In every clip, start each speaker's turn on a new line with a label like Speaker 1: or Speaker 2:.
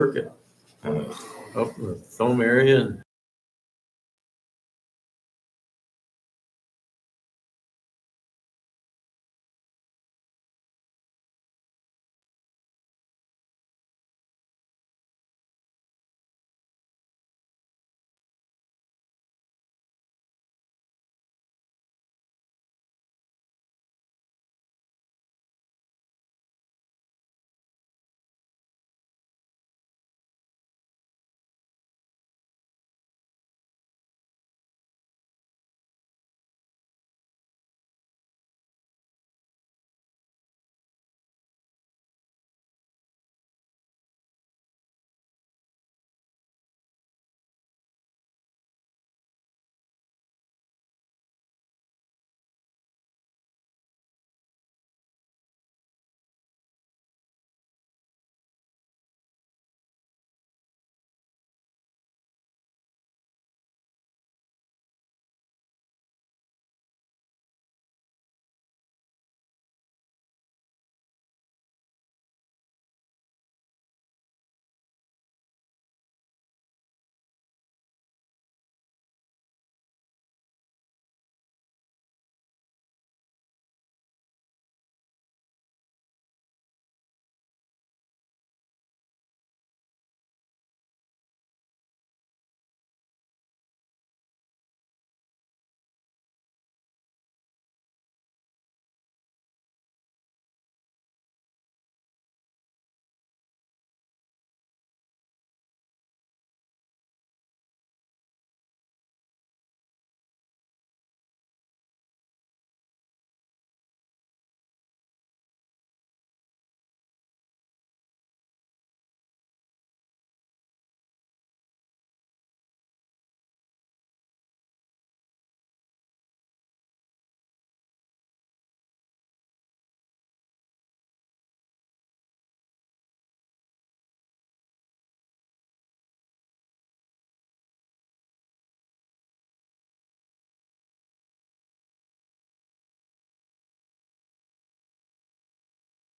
Speaker 1: Circuit, up in the Thome area. And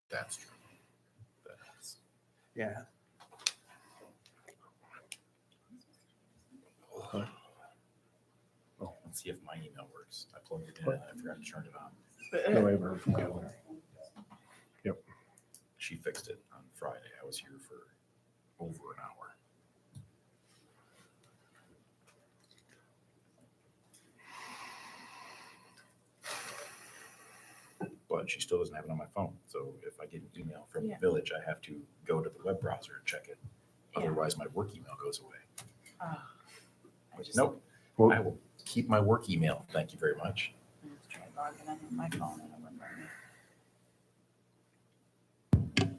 Speaker 2: That's true.
Speaker 3: Yeah.
Speaker 2: Let's see if my email works. I plugged it in and I forgot to turn it on.
Speaker 3: No, I haven't heard from Kevin. Yep.
Speaker 2: She fixed it on Friday. I was here for over an hour. But she still doesn't have it on my phone. So if I get an email from the village, I have to go to the web browser and check it. Otherwise, my work email goes away. Nope.
Speaker 3: Well-
Speaker 2: I will keep my work email. Thank you very much.
Speaker 4: Let's try logging in on my phone and it wouldn't let me.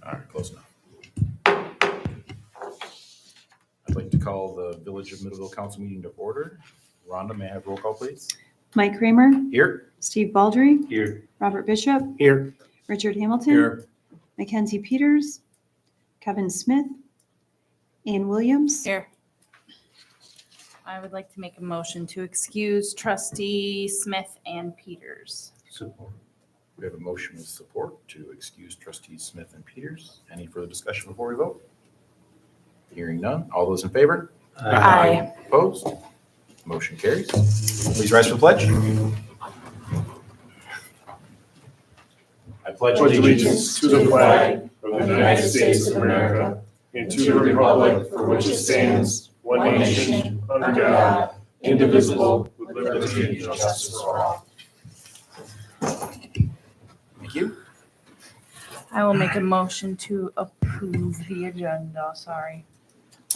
Speaker 2: All right, close enough. I'd like to call the Village of Middleville Council meeting to order. Rhonda, may I have roll call, please?
Speaker 5: Mike Kramer,
Speaker 2: Here.
Speaker 5: Steve Baldry,
Speaker 1: here,
Speaker 5: Robert Bishop,
Speaker 3: Here.
Speaker 5: Richard Hamilton,
Speaker 1: here,
Speaker 5: Mackenzie Peters, Kevin Smith, Ann Williams.
Speaker 4: Here. I would like to make a motion to excuse trustee Smith and Peters.
Speaker 1: support.
Speaker 2: We have a motion with support to excuse trustees Smith and Peters. Any further discussion before we vote? Hearing none. All those in favor?
Speaker 4: Aye.
Speaker 2: Opposed? Motion carries. Please rise for the pledge. I pledge
Speaker 6: allegiance to the flag of the United States of America and to the republic for which it stands, one nation, under God, indivisible, with liberty and justice for all.
Speaker 2: Thank you.
Speaker 4: I will make a motion to approve the agenda, sorry.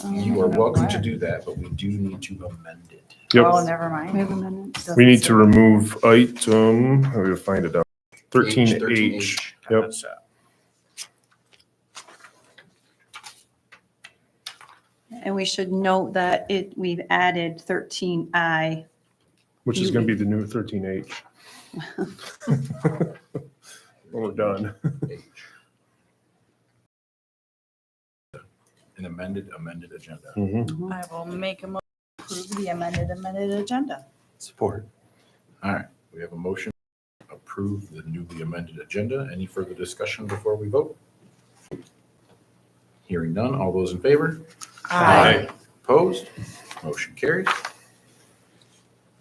Speaker 2: You are welcome to do that, but we do need to amend it.
Speaker 4: Oh,
Speaker 3: Yep.
Speaker 4: never
Speaker 5: We
Speaker 4: mind.
Speaker 5: have amendments.
Speaker 3: We need to remove item, I'm gonna find it out. 13H. Yep.
Speaker 5: And we should note that we've added 13I.
Speaker 3: Which is gonna be the new 13H. When we're done.
Speaker 2: An amended agenda.
Speaker 3: Mhm.
Speaker 4: I will make a motion to approve the amended agenda.
Speaker 1: Support.
Speaker 2: All right, we have a motion to approve the newly amended agenda. Any further discussion before we vote? Hearing none, all those in favor?
Speaker 1: Aye.
Speaker 2: Opposed? Motion carries.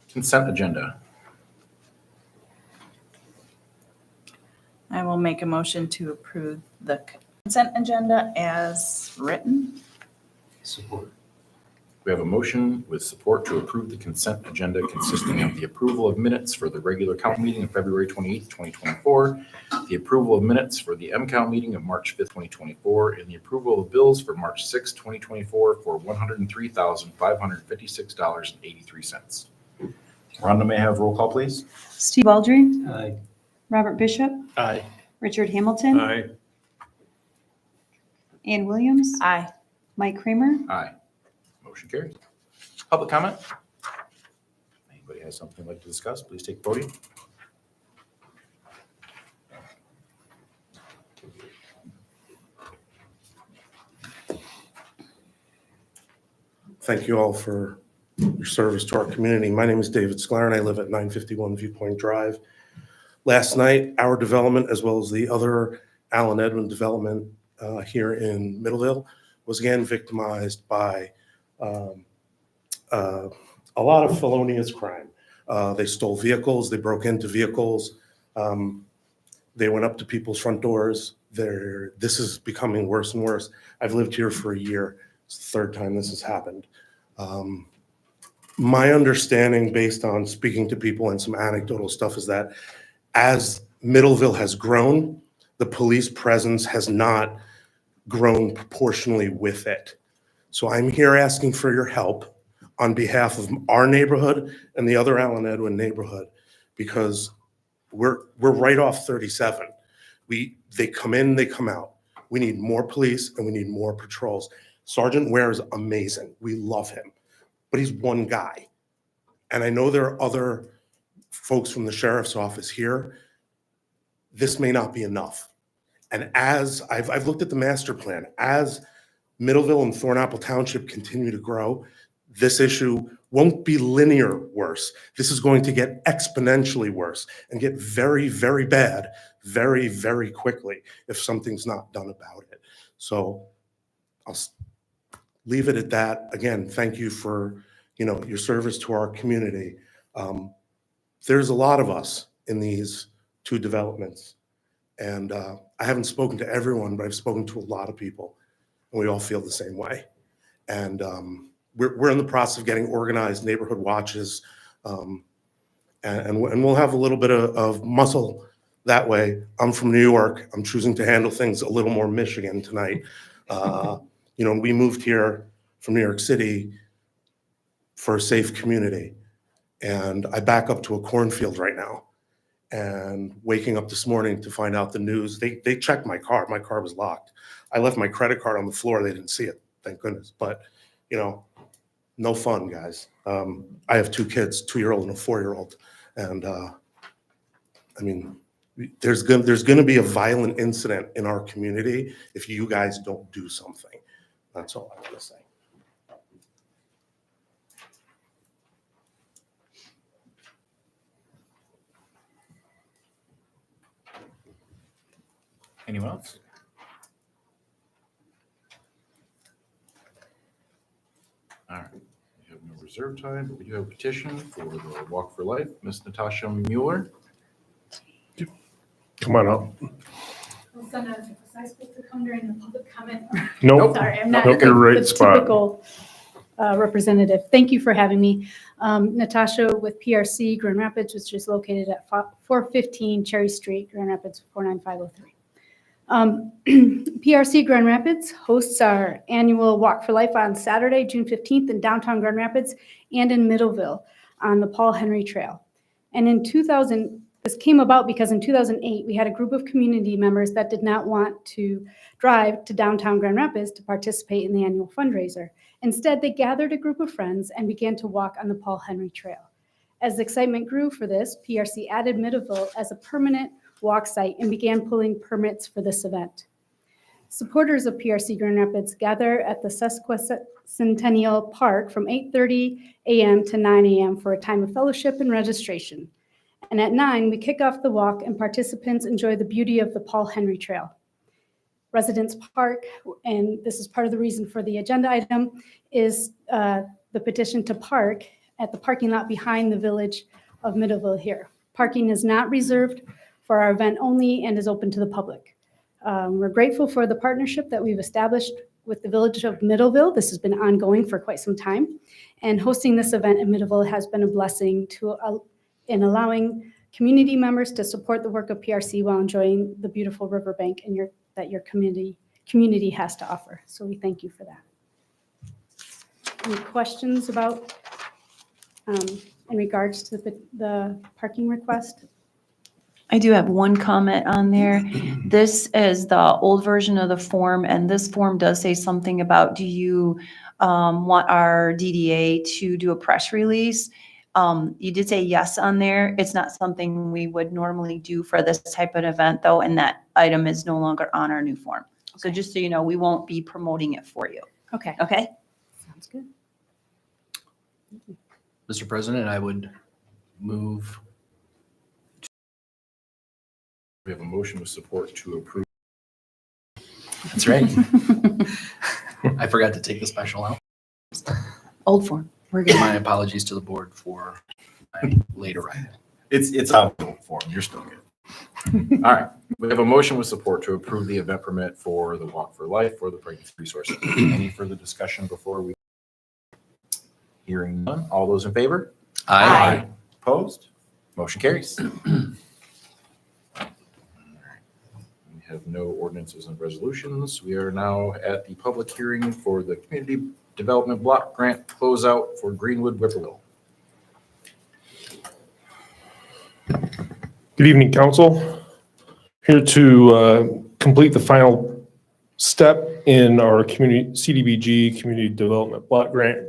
Speaker 2: Consent agenda.
Speaker 4: I will make a motion to approve the consent agenda as written.
Speaker 2: Support. We have a motion with support to approve the consent agenda consisting of the approval of minutes for the regular council meeting of February 28th, 2024, the approval of minutes for the M-Count meeting of March 5th, 2024, and the approval of bills for March 6th, 2024 for $103,556.83. Rhonda, may I have roll call, please?
Speaker 5: Steve Baldry,
Speaker 1: Aye.
Speaker 5: Robert Bishop,
Speaker 1: Aye.
Speaker 5: Richard Hamilton,
Speaker 1: Aye.
Speaker 5: Ann Williams,
Speaker 4: Aye.
Speaker 5: Mike Kramer.
Speaker 2: Aye. Motion carries. Public comment? Anybody has something they'd like to discuss, please take the podium.
Speaker 6: Thank you all for your service to our community. My name is David Sklar, and I live at 951 Viewpoint Drive. Last night, our development, as well as the other Allen Edmond development here in Middleville, was again victimized by a lot of felonious crime. They stole vehicles, they broke into vehicles, they went up to people's front doors. This is becoming worse and worse. I've lived here for a year. It's the third time this has happened. My understanding, based on speaking to people and some anecdotal stuff, is that as Middleville has grown, the police presence has not grown proportionally with it. So I'm here asking for your help on behalf of our neighborhood and the other Allen Edwin neighborhood, because we're right off 37. They come in, they come out. We need more police and we need more patrols. Sergeant Ware is amazing. We love him, but he's one guy. And I know there are other folks from the sheriff's office here. This may not be enough. And as I've looked at the master plan, as Middleville and Thornapple Township continue to grow, this issue won't be linear worse. This is going to get exponentially worse and get very, very bad very, very quickly if something's not done about it. So I'll leave it at that. Again, thank you for your service to our community. There's a lot of us in these two developments, and I haven't spoken to everyone, but I've spoken to a lot of people, and we all feel the same way. And we're in the process of getting organized neighborhood watches, and we'll have a little bit of muscle that way. I'm from New York. I'm choosing to handle things a little more Michigan tonight. We moved here from New York City for a safe community, and I back up to a cornfield right now. And waking up this morning to find out the news, they checked my car. My car was locked. I left my credit card on the floor. They didn't see it, thank goodness. But no fun, guys. I have two kids, 2-year-old and a 4-year-old, and there's going to be a violent incident in our community if you guys don't do something. That's all I want to say.
Speaker 2: Anyone else? All right, we have no reserve time, but we do have a petition for the Walk for Life. Miss Natasha Mueller.
Speaker 3: Come on up.
Speaker 7: Was I supposed to come during the public comment?
Speaker 3: Nope.
Speaker 7: Sorry, I'm not
Speaker 3: Nope, you're right
Speaker 7: the
Speaker 3: spot.
Speaker 7: typical representative. Thank you for having me. Natasha with PRC Grand Rapids, which is located at 415 Cherry Street, Grand Rapids 49503. PRC Grand Rapids hosts our annual Walk for Life on Saturday, June 15th in downtown Grand Rapids and in Middleville on the Paul Henry Trail. And this came about because in 2008, we had a group of community members that did not want to drive to downtown Grand Rapids to participate in the annual fundraiser. Instead, they gathered a group of friends and began to walk on the Paul Henry Trail. As the excitement grew for this, PRC added Middleville as a permanent walk site and began pulling permits for this event. Supporters of PRC Grand Rapids gather at the Sesquicentennial Park from 8:30 a.m. to 9 a.m. for a time of fellowship and registration. And at 9, we kick off the walk and participants enjoy the beauty of the Paul Henry Trail. Residence Park, and this is part of the reason for the agenda item, is the petition to park at the parking lot behind the Village of Middleville here. Parking is not reserved for our event only and is open to the public. We're grateful for the partnership that we've established with the Village of Middleville. This has been ongoing for quite some time. And hosting this event in Middleville has been a blessing in allowing community members to support the work of PRC while enjoying the beautiful riverbank that your community has to offer. So we thank you for that. Any questions about, in regards to the parking request?
Speaker 5: I do have one comment on there. This is the old version of the form, and this form does say something about, do you want our DDA to do a press release? You did say yes on there. It's not something we would normally do for this type of event, though, and that item is no longer on our new form. So just so you know, we won't be promoting it for you.
Speaker 7: Okay,
Speaker 5: Okay?
Speaker 7: sounds good.
Speaker 8: Mr. President, I would move.
Speaker 2: We have a motion with support to approve.
Speaker 8: That's right. I forgot to take the special out.
Speaker 5: Old form. We're good.
Speaker 8: My apologies to the board for my late arrival.
Speaker 2: It's on the form. You're still good. All right. We have a motion with support to approve the event permit for the Walk for Life for the Pregnancy Resource Center. Any further discussion before we? Hearing none. All those in favor?
Speaker 8: Aye.
Speaker 2: Opposed? Motion carries. We have no ordinances and resolutions. We are now at the public hearing for the Community Development Block Grant closeout for Greenwood Whippoorwill.
Speaker 3: Good evening, council. Here to complete the final step in our CDBG Community Development Block Grant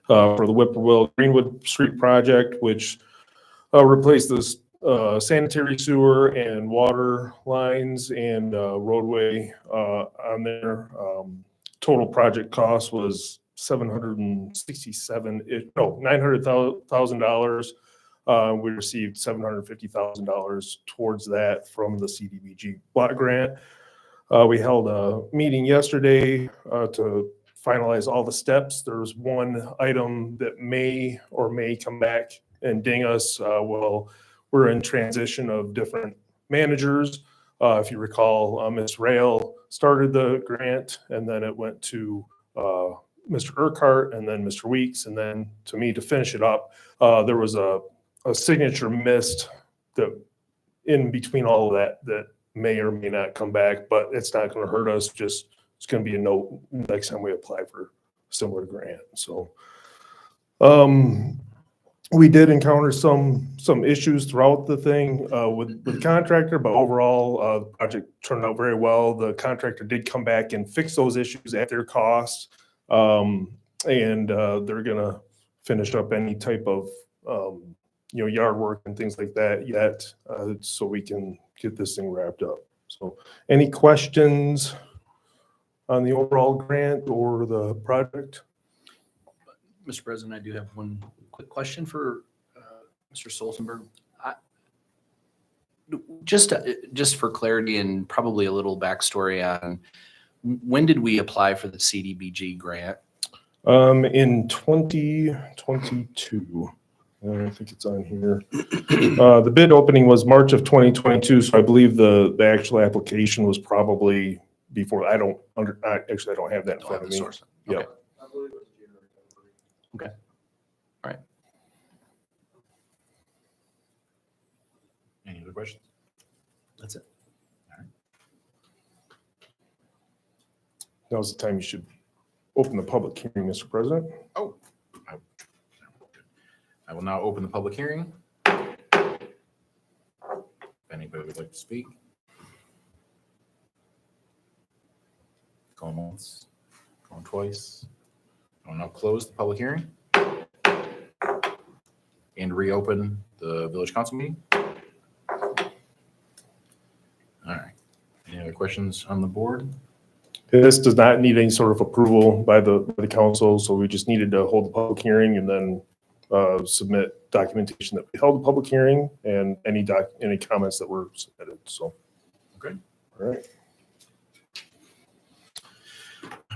Speaker 3: for the Whippoorwill Greenwood Street project, which replaced this sanitary sewer and water lines and roadway on there. Total project cost was $900,000. We received $750,000 towards that from the CDBG block grant. We held a meeting yesterday to finalize all the steps. There's one item that may come back and ding us. Well, we're in transition of different managers. If you recall, Ms. Rail started the grant, and then it went to Mr. Urquhart, and then Mr. Weeks, and then to me to finish it up. There was a signature missed that in between all of that may or may not come back, but it's not going to hurt us. Just it's going to be a note next time we apply for a similar grant. So we did encounter some issues throughout the thing with the contractor, but overall the project turned out very well. The contractor did come back and fix those issues at their cost, and they're going to finish up any type of yard work and things like that yet, so we can get this thing wrapped up. So any questions on the overall grant or the project?
Speaker 8: Mr. President, I do have one quick question for Mr. Stolzenberg. Just for clarity and probably a little backstory on when did we apply for the CDBG grant?
Speaker 3: In 2022. I think it's on here. The bid opening was March of 2022, so I believe the actual application was probably before. I don't have that in front of me.
Speaker 8: Source.
Speaker 3: Yeah.
Speaker 8: Okay. Okay. All right.
Speaker 2: Any other questions?
Speaker 8: That's it.
Speaker 3: Now's the time you should open the public hearing, Mr. President.
Speaker 2: I will now open the public hearing. If anybody would like to speak. Going once, going twice. I will now close the public hearing and reopen the village council meeting. All right. Any other questions on the board?
Speaker 3: This does not need any sort of approval by the council, so we just needed to hold the public hearing and then submit documentation that we held a public hearing and any comments that were submitted. So,
Speaker 2: Okay.
Speaker 3: all right.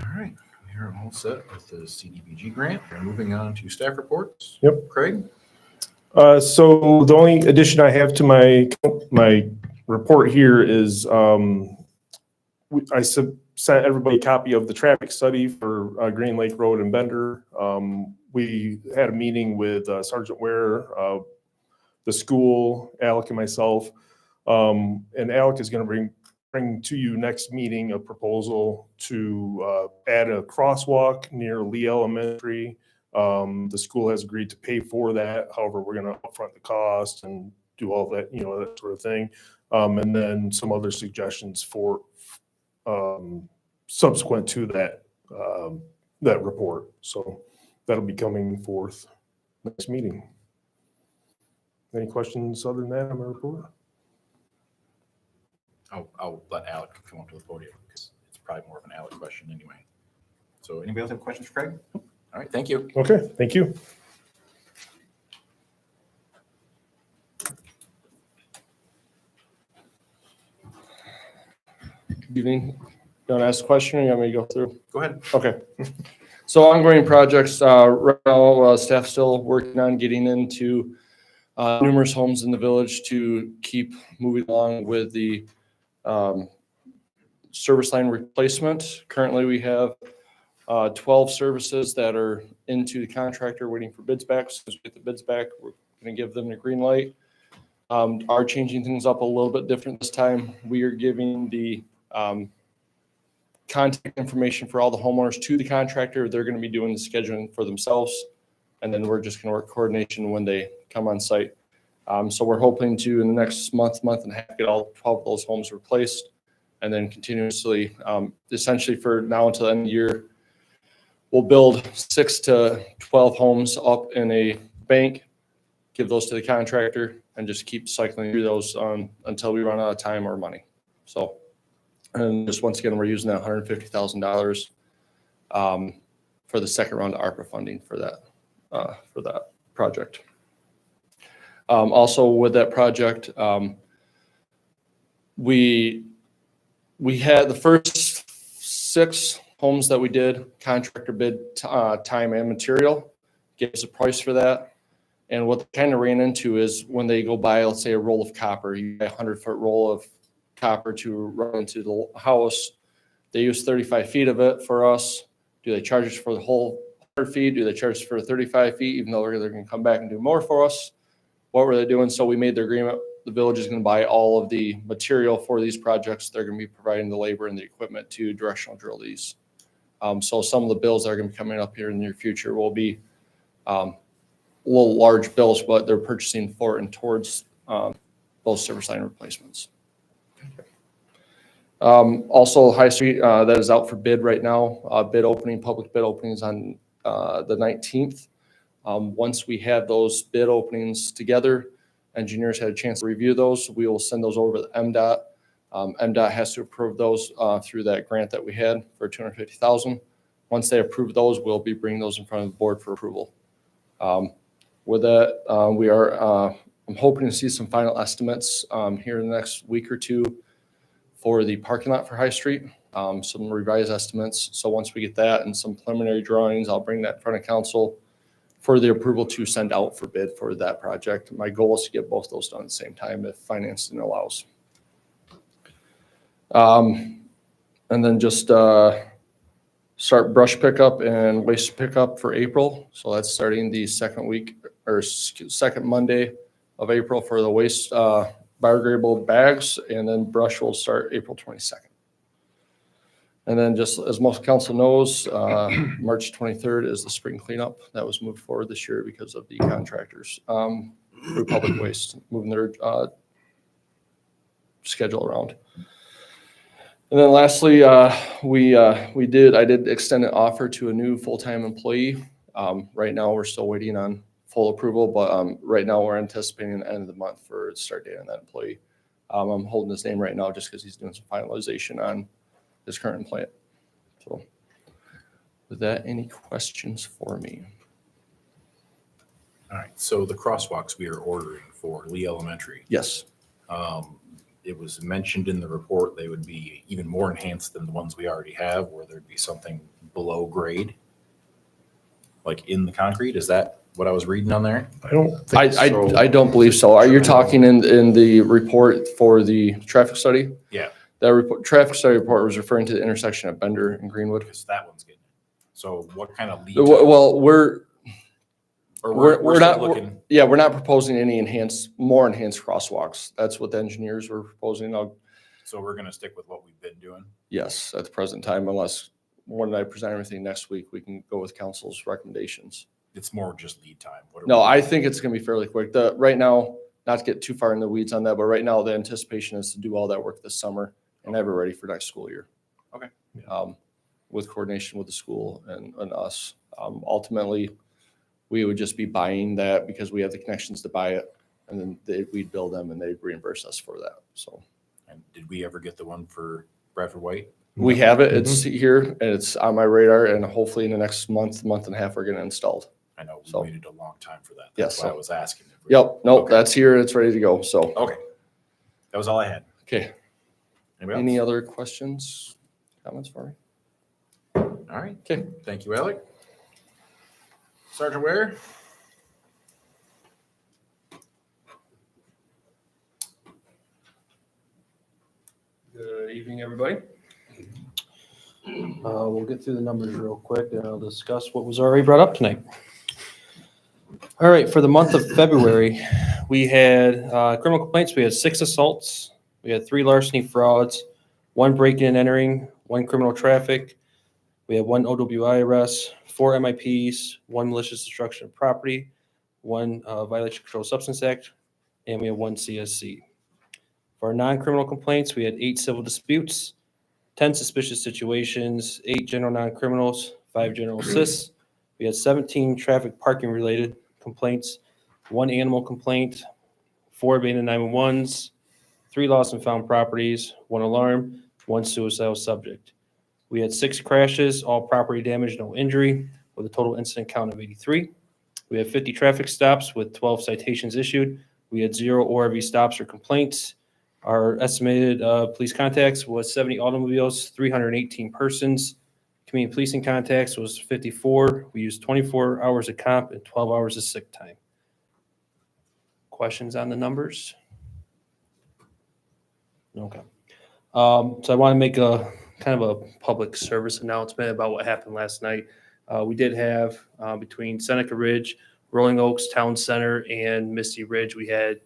Speaker 2: All right, we are all set with the CDBG grant. We're moving on to staff reports.
Speaker 3: Yep.
Speaker 2: Craig?
Speaker 3: So the only addition I have to my report here is I sent everybody a copy of the traffic study for Green Lake Road and Bender. We had a meeting with Sergeant Ware, the school, Alec and myself. And Alec is going to bring to you next meeting a proposal to add a crosswalk near Lee Elementary. The school has agreed to pay for that. However, we're going to upfront the cost and do all that, that sort of thing. And then some other suggestions for subsequent to that, that report. So that'll be coming forth next meeting. Any questions other than that on my report?
Speaker 2: I'll let Alec come up to the podium because it's probably more of an Alec question anyway. So anybody else have questions for Craig? All right, thank you.
Speaker 3: Okay, thank you.
Speaker 9: Good evening. You want to ask a question or you want me to go through?
Speaker 2: Go ahead.
Speaker 9: Okay. So ongoing projects, right now, staff still working on getting into numerous homes in the village to keep moving along with the service line replacement. Currently, we have 12 services that are into the contractor waiting for bids back. So as we get the bids back, we're going to give them the green light. Are changing things up a little bit different this time. We are giving the contact information for all the homeowners to the contractor. They're going to be doing the scheduling for themselves. And then we're just going to work coordination when they come on site. So we're hoping to, in the next month and a half, get all 12 of those homes replaced. And then continuously, essentially for now until the end of the year, we'll build 6 to 12 homes up in a bank, give those to the contractor, and just keep cycling through those until we run out of time or money. So, and just once again, we're using that $150,000 for the second round of ARPA funding for that project. Also with that project, we had the first 6 homes that we did, contractor bid time and material, gave us a price for that. And what they kind of ran into is when they go buy, let's say, a roll of copper, you buy a 100-foot roll of copper to run into the house. They use 35 feet of it for us. Do they charge us for the whole 100 feet? Do they charge us for 35 feet, even though they're going to come back and do more for us? What were they doing? So we made the agreement. The village is going to buy all of the material for these projects. They're going to be providing the labor and the equipment to directional drill these. So some of the bills that are going to be coming up here in the near future will be a little large bills, but they're purchasing for and towards those service line replacements. Also, High Street, that is out for bid right now. Public bid openings on the 19th. Once we have those bid openings together, engineers had a chance to review those. We will send those over to MDOT. MDOT has to approve those through that grant that we had for $250,000. Once they approve those, we'll be bringing those in front of the board for approval. With that, I'm hoping to see some final estimates here in the next week or two for the parking lot for High Street, some revised estimates. So once we get that and some preliminary drawings, I'll bring that in front of council for the approval to send out for bid for that project. My goal is to get both those done at the same time if financing allows. And then just start brush pickup and waste pickup for April. So that's starting the second Monday of April for the waste biodegradable bags, and then brush will start April 22nd. And then just as most council knows, March 23rd is the spring cleanup. That was moved forward this year because of the contractors, Republic Waste, moving their schedule around. And then lastly, I did extend an offer to a new full-time employee. Right now, we're still waiting on full approval, but right now we're anticipating the end of the month for the start date on that employee. I'm holding his name right now just because he's doing some finalization on his current employment. So with that, any questions for me?
Speaker 2: All right, so the crosswalks we are ordering for Lee Elementary,
Speaker 9: Yes.
Speaker 2: it was mentioned in the report they would be even more enhanced than the ones we already have, where there'd be something below grade, like in the concrete. Is that what I was reading on there?
Speaker 3: I don't think so.
Speaker 9: I don't believe so. Are you talking in the report for the traffic study?
Speaker 2: Yeah.
Speaker 9: That report, traffic study report was referring to the intersection of Bender and Greenwood.
Speaker 2: Because that one's getting it. So what kind of lead?
Speaker 9: Well, we're
Speaker 2: We're
Speaker 9: not,
Speaker 2: still looking.
Speaker 9: yeah, we're not proposing any more enhanced crosswalks. That's what the engineers were proposing.
Speaker 2: So we're gonna stick with what we've been doing.
Speaker 9: Yes, at the present time, unless when I present everything next week, we can go with council's recommendations.
Speaker 2: It's more just lead time. What are
Speaker 9: No,
Speaker 2: we-
Speaker 9: I think it's gonna be fairly quick. Right now, not to get too far in the weeds on that, but right now the anticipation is to do all that work this summer and have it ready for next school year.
Speaker 2: Okay.
Speaker 9: With coordination with the school and us. Ultimately, we would just be buying that because we have the connections to buy it, and then we'd bill them and they'd reimburse us for that. So
Speaker 2: And did we ever get the one for Bradford White?
Speaker 9: we have it. It's here and it's on my radar, and hopefully in the next month and a half, we're getting installed.
Speaker 2: I know we
Speaker 9: So-
Speaker 2: waited a long time for that.
Speaker 9: Yes,
Speaker 2: That's why
Speaker 9: so-
Speaker 2: I was asking. if we-
Speaker 9: Yep, nope,
Speaker 2: Okay.
Speaker 9: that's here. It's ready to go. So,
Speaker 2: Okay. That was all I had.
Speaker 9: okay.
Speaker 2: Anybody
Speaker 9: Any
Speaker 2: else?
Speaker 9: other questions, comments for me?
Speaker 2: All right.
Speaker 9: Okay.
Speaker 2: Thank you, Alec. Sergeant Ware?
Speaker 10: Good evening, everybody. We'll get through the numbers real quick, and I'll discuss what was already brought up tonight. All right, for the month of February, we had criminal complaints. We had 6 assaults. We had 3 larceny frauds, 1 break-in and entering, 1 criminal traffic. We had 1 OWI arrest, 4 MIPs, 1 malicious destruction of property, 1 violation of Controlled Substance Act, and we had 1 CSC. For our non-criminal complaints, we had 8 civil disputes, 10 suspicious situations, 8 general non-criminals, 5 general assists. We had 17 traffic parking related complaints, 1 animal complaint, 4 abandoned 911s, 3 lost and found properties, 1 alarm, 1 suicidal subject. We had 6 crashes, all property damage, no injury, with a total incident count of 83. We had 50 traffic stops with 12 citations issued. We had 0 ORV stops or complaints. Our estimated police contacts was 70 automobiles, 318 persons. Community policing contacts was 54. We used 24 hours of comp and 12 hours of sick time. Questions on the numbers? Okay. So I want to make a kind of a public service announcement about what happened last night. We did have between Seneca Ridge, Rolling Oaks Town Center, and Misty Ridge, we had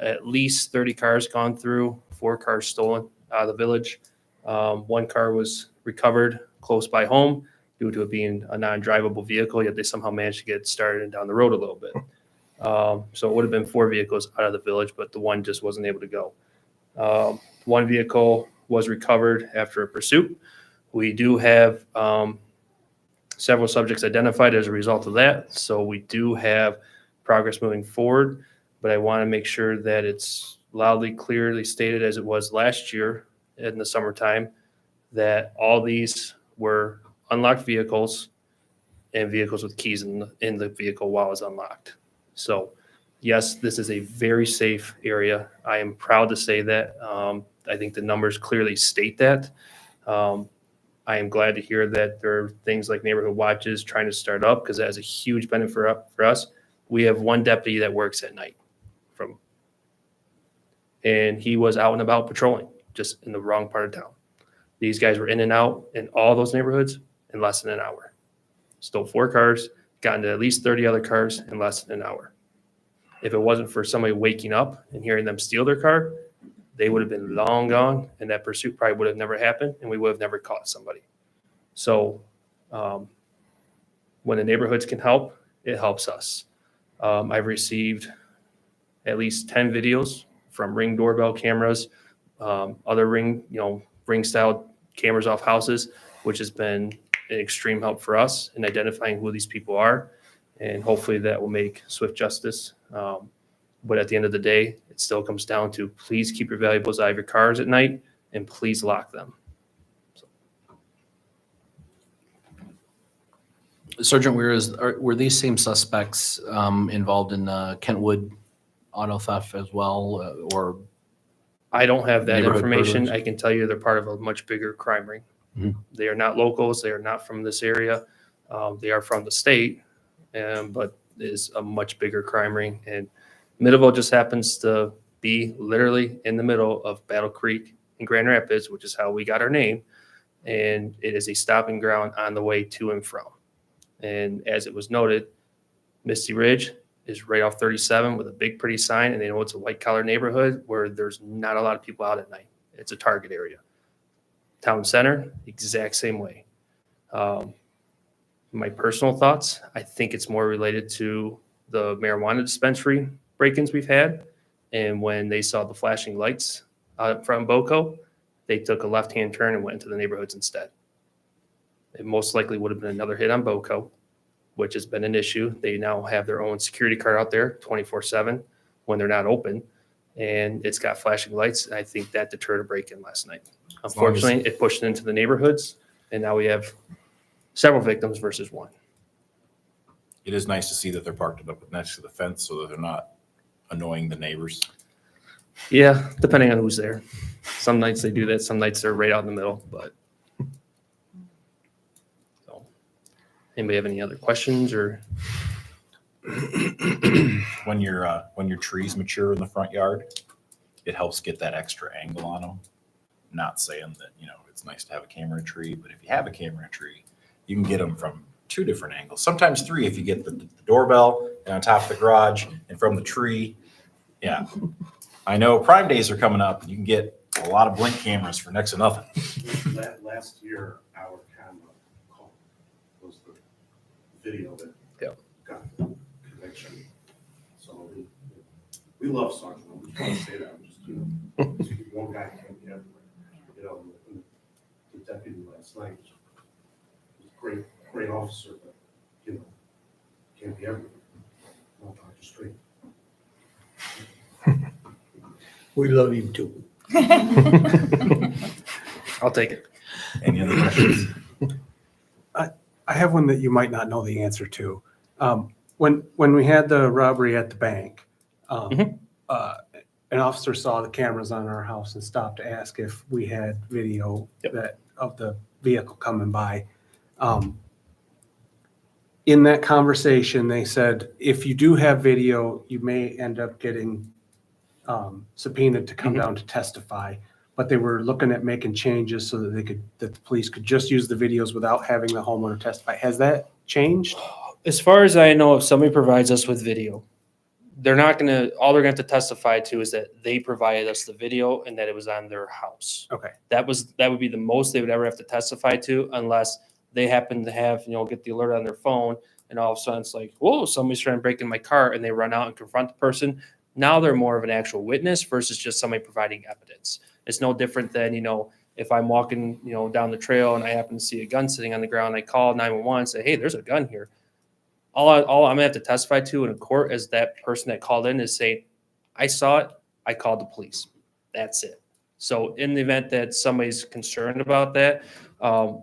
Speaker 10: at least 30 cars gone through, 4 cars stolen out of the village. 1 car was recovered close by home due to it being a non-drivable vehicle, yet they somehow managed to get it started and down the road a little bit. So it would have been 4 vehicles out of the village, but the one just wasn't able to go. 1 vehicle was recovered after a pursuit. We do have several subjects identified as a result of that, so we do have progress moving forward. But I want to make sure that it's loudly, clearly stated, as it was last year in the summertime, that all these were unlocked vehicles and vehicles with keys in the vehicle while it's unlocked. So yes, this is a very safe area. I am proud to say that. I think the numbers clearly state that. I am glad to hear that there are things like neighborhood watches trying to start up, because that has a huge benefit for us. We have 1 deputy that works at night and he was out and about patrolling, just in the wrong part of town. These guys were in and out in all those neighborhoods in less than an hour. Stole 4 cars, got into at least 30 other cars in less than an hour. If it wasn't for somebody waking up and hearing them steal their car, they would have been long gone, and that pursuit probably would have never happened, and we would have never caught somebody. So when the neighborhoods can help, it helps us. I've received at least 10 videos from Ring doorbell cameras, other Ring style cameras off houses, which has been an extreme help for us in identifying who these people are. And hopefully that will make swift justice. But at the end of the day, it still comes down to, please keep your valuables out of your cars at night and please lock them.
Speaker 8: Sergeant Weir, were these same suspects involved in Kentwood auto theft as well? Or
Speaker 10: I don't have that
Speaker 2: Neighborhood
Speaker 10: information.
Speaker 2: burglars?
Speaker 10: I can tell you they're part of a much bigger crime ring.
Speaker 2: Mhm.
Speaker 10: They are not locals. They are not from this area. They are from the state, but is a much bigger crime ring. And Middleville just happens to be literally in the middle of Battle Creek and Grand Rapids, which is how we got our name. And it is a stopping ground on the way to and from. And as it was noted, Misty Ridge is right off 37 with a big pretty sign, and they know it's a white collar neighborhood where there's not a lot of people out at night. It's a target area. Town Center, exact same way. My personal thoughts, I think it's more related to the marijuana dispensary break-ins we've had. And when they saw the flashing lights out from BOCO, they took a left-hand turn and went into the neighborhoods instead. It most likely would have been another hit on BOCO, which has been an issue. They now have their own security card out there 24/7 when they're not open. And it's got flashing lights. And I think that deterred a break-in last night. Unfortunately, it pushed it into the neighborhoods. And now we have several victims versus one.
Speaker 2: It is nice to see that they're parked up next to the fence so that they're not annoying the neighbors.
Speaker 10: Yeah, depending on who's there. Some nights they do that. Some nights they're right out in the middle, but. So, anybody have any other questions or?
Speaker 2: When your trees mature in the front yard, it helps get that extra angle on them. Not saying that, it's nice to have a camera tree, but if you have a camera tree, you can get them from 2 different angles, sometimes 3 if you get the doorbell and on top of the garage and from the tree. Yeah. I know Prime Days are coming up. You can get a lot of Blink cameras for next to nothing.
Speaker 6: Last year, our camera call was the video that got the conviction. So we love Sergeant. I'm just trying to say that. I'm just, one guy can't be everywhere. The deputy last night was a great officer, but, can't be everywhere. Not Dr. Street.
Speaker 11: We love you too.
Speaker 10: I'll take it.
Speaker 2: Any other questions?
Speaker 12: I have one that you might not know the answer to. When we had the robbery at the bank, an officer saw the cameras on our house and stopped to ask if we had video of the vehicle coming by. In that conversation, they said, if you do have video, you may end up getting subpoenaed to come down to testify. But they were looking at making changes so that the police could just use the videos without having the homeowner testify. Has that changed?
Speaker 10: As far as I know, if somebody provides us with video, all they're gonna have to testify to is that they provided us the video and that it was on their house.
Speaker 12: Okay.
Speaker 10: That would be the most they would ever have to testify to, unless they happen to have, get the alert on their phone and all of a sudden it's like, whoa, somebody's trying to break in my car, and they run out and confront the person. Now they're more of an actual witness versus just somebody providing evidence. It's no different than, if I'm walking, down the trail and I happen to see a gun sitting on the ground, I call 911 and say, hey, there's a gun here. All I'm gonna have to testify to in a court is that person that called in is saying, I saw it, I called the police. That's it. So in the event that somebody's concerned about that,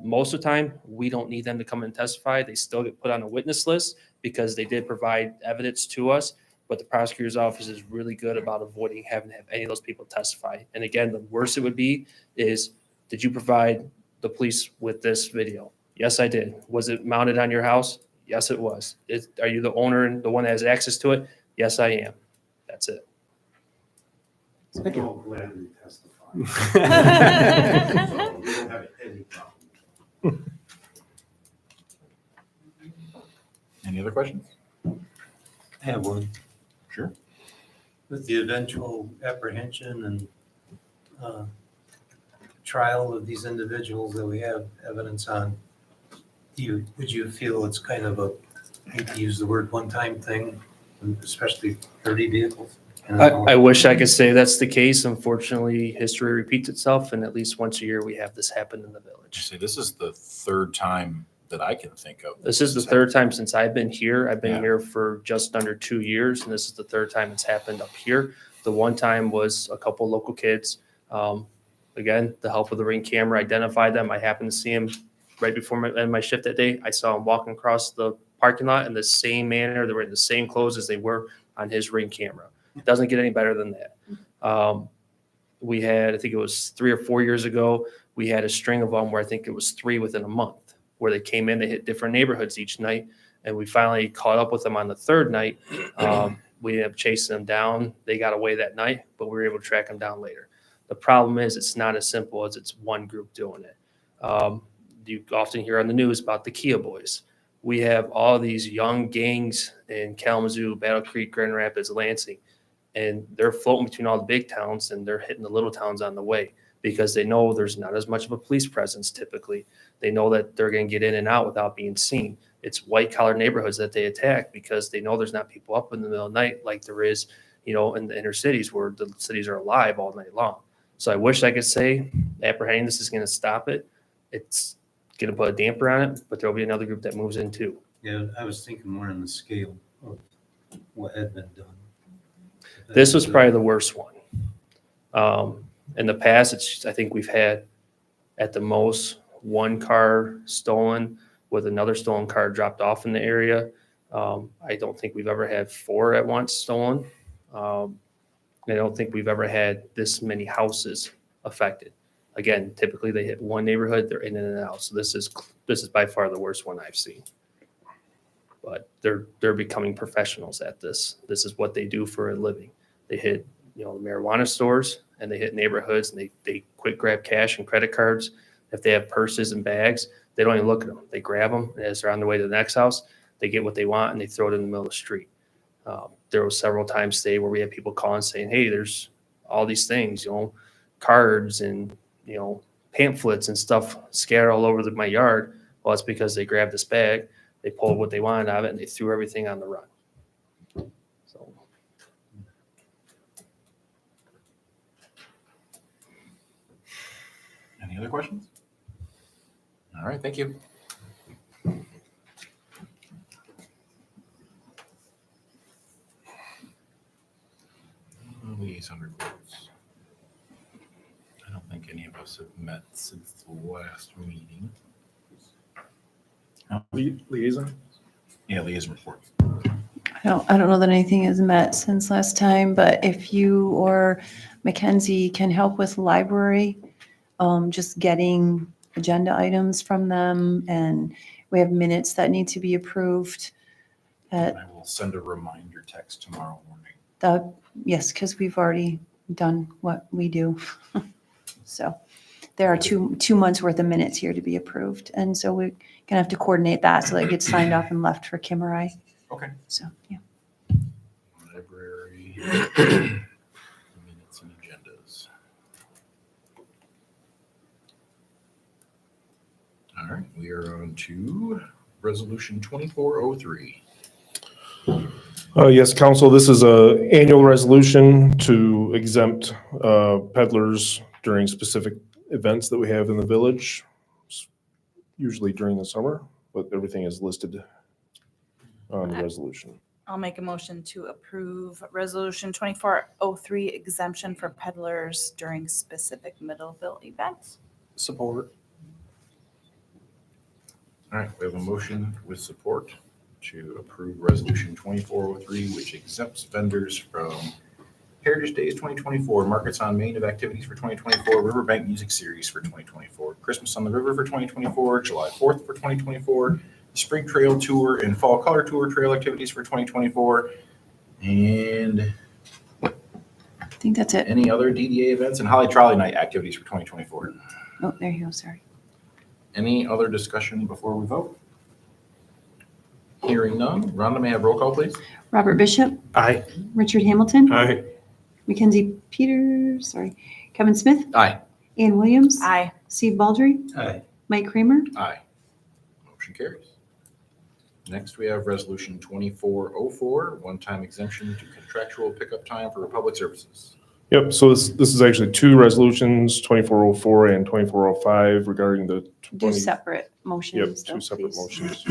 Speaker 10: most of the time, we don't need them to come and testify. They still get put on a witness list because they did provide evidence to us. But the prosecutor's office is really good about avoiding having to have any of those people testify. And again, the worst it would be is, did you provide the police with this video? Yes, I did. Was it mounted on your house? Yes, it was. Are you the owner and the one that has access to it? Yes, I am. That's it.
Speaker 12: Thank you.
Speaker 6: We'll gladly testify. So we don't have any problem.
Speaker 2: Any other questions?
Speaker 11: I have one.
Speaker 2: Sure.
Speaker 11: With the eventual apprehension and trial of these individuals that we have evidence on, would you feel it's kind of I hate to use the word one-time thing, especially 30 vehicles?
Speaker 10: I wish I could say that's the case. Unfortunately, history repeats itself, and at least once a year we have this happen in the village.
Speaker 2: See, this is the 3rd time that I can think of.
Speaker 10: This is the 3rd time since I've been here. I've been here for just under 2 years, and this is the 3rd time it's happened up here. The one time was a couple local kids. Again, the help of the Ring camera identified them. I happened to see them right before my shift that day. I saw them walking across the parking lot in the same manner. They were in the same clothes as they were on his Ring camera. It doesn't get any better than that. we had, I think it was 3 or 4 years ago, we had a string of them where I think it was 3 within a month, where they came in, they hit different neighborhoods each night. And we finally caught up with them on the third night. We ended up chasing them down. They got away that night, but we were able to track them down later. The problem is it's not as simple as it's one group doing it. You often hear on the news about the Kia Boys. We have all these young gangs in Kalamazoo, Battle Creek, Grand Rapids, Lansing, and they're floating between all the big towns and they're hitting the little towns on the way because they know there's not as much of a police presence typically. They know that they're going to get in and out without being seen. It's white collar neighborhoods that they attack because they know there's not people up in the middle of the night like there is, in the inner cities where the cities are alive all night long. So I wish I could say apprehending this is going to stop it. It's going to put a damper on it, but there'll be another group that moves in too.
Speaker 11: Yeah, I was thinking more on the scale of what had been done.
Speaker 10: This was probably the worst one. In the past, I think we've had at the most 1 car stolen with another stolen car dropped off in the area. I don't think we've ever had 4 at once stolen. I don't think we've ever had this many houses affected. Again, typically they hit one neighborhood, they're in and out. So this is by far the worst one I've seen. But they're becoming professionals at this. This is what they do for a living. They hit the marijuana stores and they hit neighborhoods and they quick grab cash and credit cards. If they have purses and bags, they don't even look at them. They grab them, and as they're on their way to the next house, they get what they want and they throw it in the middle of the street. There was several times today where we had people calling saying, "Hey, there's all these things, cards and pamphlets and stuff scattered all over my yard." Well, it's because they grabbed this bag, they pulled what they wanted out of it, and they threw everything on the run. So
Speaker 2: Any other questions? All right, thank you. Liaison reports. I don't think any of us have met since the last meeting.
Speaker 3: Liaison?
Speaker 2: Yeah, liaison reports.
Speaker 5: I don't know that anything has met since last time, but if you or Mackenzie can help with library, just getting agenda items from them, and we have minutes that need to be approved.
Speaker 2: I will send a reminder text tomorrow morning.
Speaker 5: Yes, because we've already done what we do. So there are two months worth of minutes here to be approved. And so we're going to have to coordinate that so that it gets signed off and left for Kim or I.
Speaker 2: Okay.
Speaker 5: So, yeah.
Speaker 2: Library, minutes and agendas. All right, we are on to Resolution 2403.
Speaker 3: Yes, council, this is a annual resolution to exempt peddlers during specific events that we have in the village, usually during the summer, but everything is listed on the resolution.
Speaker 4: I'll make a motion to approve Resolution 2403 exemption for peddlers during specific Middleville events.
Speaker 12: Support.
Speaker 2: All right, we have a motion with support to approve Resolution 2403, which exempts vendors from Heritage Days 2024, Markets on Main of activities for 2024, Riverbank Music Series for 2024, Christmas on the River for 2024, July 4th for 2024, Spring Trail Tour and Fall Color Tour trail activities for 2024, and
Speaker 5: I think that's it.
Speaker 2: any other DDA events and Holly Trolley Night activities for 2024.
Speaker 5: Oh, there you go. Sorry.
Speaker 2: Any other discussion before we vote? Hearing none. Rhonda, may I have roll call, please?
Speaker 5: Robert Bishop,
Speaker 12: Aye.
Speaker 5: Richard Hamilton,
Speaker 12: Aye.
Speaker 5: Mackenzie Peters, sorry, Kevin Smith,
Speaker 8: Aye.
Speaker 5: Ann Williams,
Speaker 4: Aye.
Speaker 5: Steve Baldry,
Speaker 11: Aye.
Speaker 5: Mike Kramer.
Speaker 2: Aye. Motion carries. Next, we have Resolution 2404, one-time exemption to contractual pickup time for public services.
Speaker 3: Yep, so this is actually 2 resolutions, 2404 and 2405 regarding the
Speaker 5: Do
Speaker 3: 20.
Speaker 5: separate
Speaker 3: Yep,
Speaker 5: motions.
Speaker 3: 2
Speaker 5: though,
Speaker 3: separate
Speaker 5: please.
Speaker 3: motions.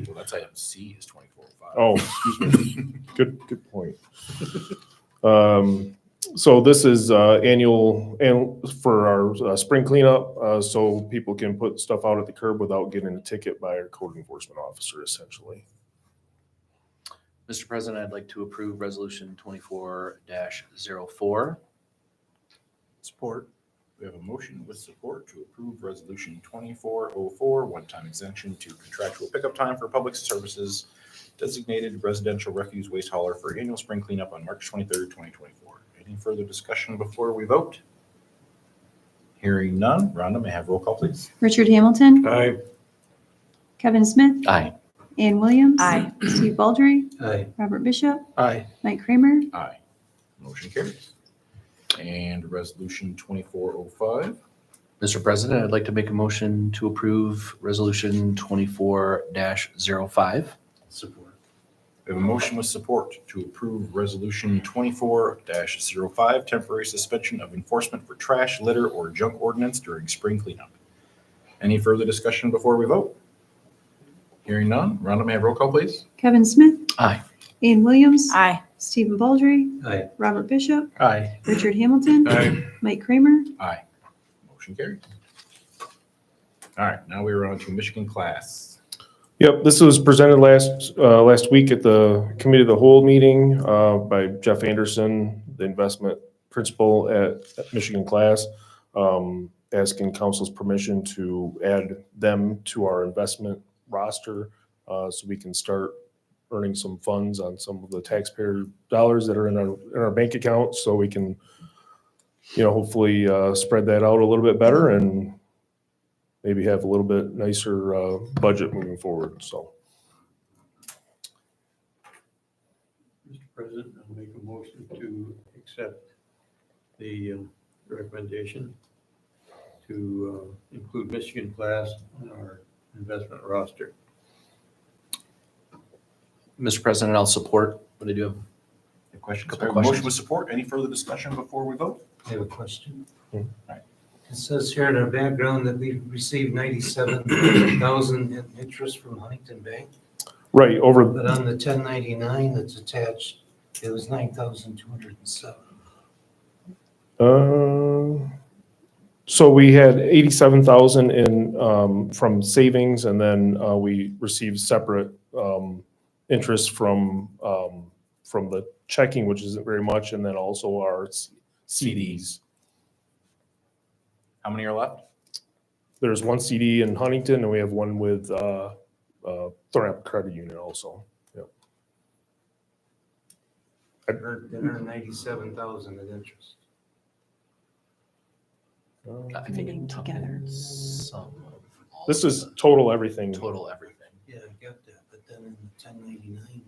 Speaker 2: Well, that's item C is 2405.
Speaker 3: Oh, excuse me. Good point. So this is annual for our spring cleanup, so people can put stuff out at the curb without getting a ticket by our code enforcement officer, essentially.
Speaker 8: Mr. President, I'd like to approve Resolution 24-04.
Speaker 12: Support.
Speaker 2: We have a motion with support to approve Resolution 2404, one-time exemption to contractual pickup time for public services designated residential refuse waste hauler for annual spring cleanup on March 23rd, 2024. Any further discussion before we vote? Hearing none. Rhonda, may I have roll call, please?
Speaker 5: Richard Hamilton,
Speaker 1: Aye.
Speaker 5: Kevin Smith,
Speaker 8: Aye.
Speaker 5: Ann Williams.
Speaker 4: Aye.
Speaker 5: Steve Baldry,
Speaker 11: Aye.
Speaker 5: Robert Bishop,
Speaker 12: Aye.
Speaker 5: Mike Kramer.
Speaker 2: Aye. Motion carries. And Resolution 2405.
Speaker 8: Mr. President, I'd like to make a motion to approve Resolution 24-05.
Speaker 11: Support.
Speaker 2: We have a motion with support to approve Resolution 24-05, temporary suspension of enforcement for trash, litter, or junk ordinance during spring cleanup. Any further discussion before we vote? Hearing none. Rhonda, may I have roll call, please?
Speaker 5: Kevin Smith,
Speaker 8: Aye.
Speaker 5: Ann Williams.
Speaker 4: Aye.
Speaker 5: Stephen Baldry,
Speaker 11: Aye.
Speaker 5: Robert Bishop,
Speaker 12: Aye.
Speaker 5: Richard Hamilton.
Speaker 1: Aye.
Speaker 5: Mike Kramer.
Speaker 2: Aye. Motion carries. All right, now we're on to Michigan class.
Speaker 3: Yep, this was presented last week at the Committee of the Whole meeting by Jeff Anderson, the investment principal at Michigan Class, asking council's permission to add them to our investment roster so we can start earning some funds on some of the taxpayer dollars that are in our bank accounts, so we can, hopefully spread that out a little bit better and maybe have a little bit nicer budget moving forward, so.
Speaker 11: Mr. President, I'll make a motion to accept the recommendation to include Michigan Class on our investment roster.
Speaker 8: Mr. President, I'll support, but I do have
Speaker 2: Any questions?
Speaker 8: Couple
Speaker 2: We have a motion
Speaker 8: questions.
Speaker 2: with support. Any further discussion before we vote?
Speaker 11: I have a question.
Speaker 2: Right.
Speaker 11: It says here in our background that we received 97,000 in interest from Huntington Bank,
Speaker 3: Right, over,
Speaker 11: but on the 1099 that's attached, it was 9,207.
Speaker 3: so we had 87,000 in, from savings, and then we received separate interest from the checking, which isn't very much, and then also our CDs.
Speaker 2: How many are left?
Speaker 3: There's one CD in Huntington, and we have one with Thornapple Credit Union also. Yep.
Speaker 11: They earned 97,000 in interest.
Speaker 8: I think
Speaker 5: Everything
Speaker 8: it
Speaker 5: together.
Speaker 8: some of all
Speaker 3: This
Speaker 8: of
Speaker 3: is
Speaker 8: the
Speaker 3: total everything.
Speaker 8: total everything.
Speaker 11: Yeah, I got that, but then in the 1099,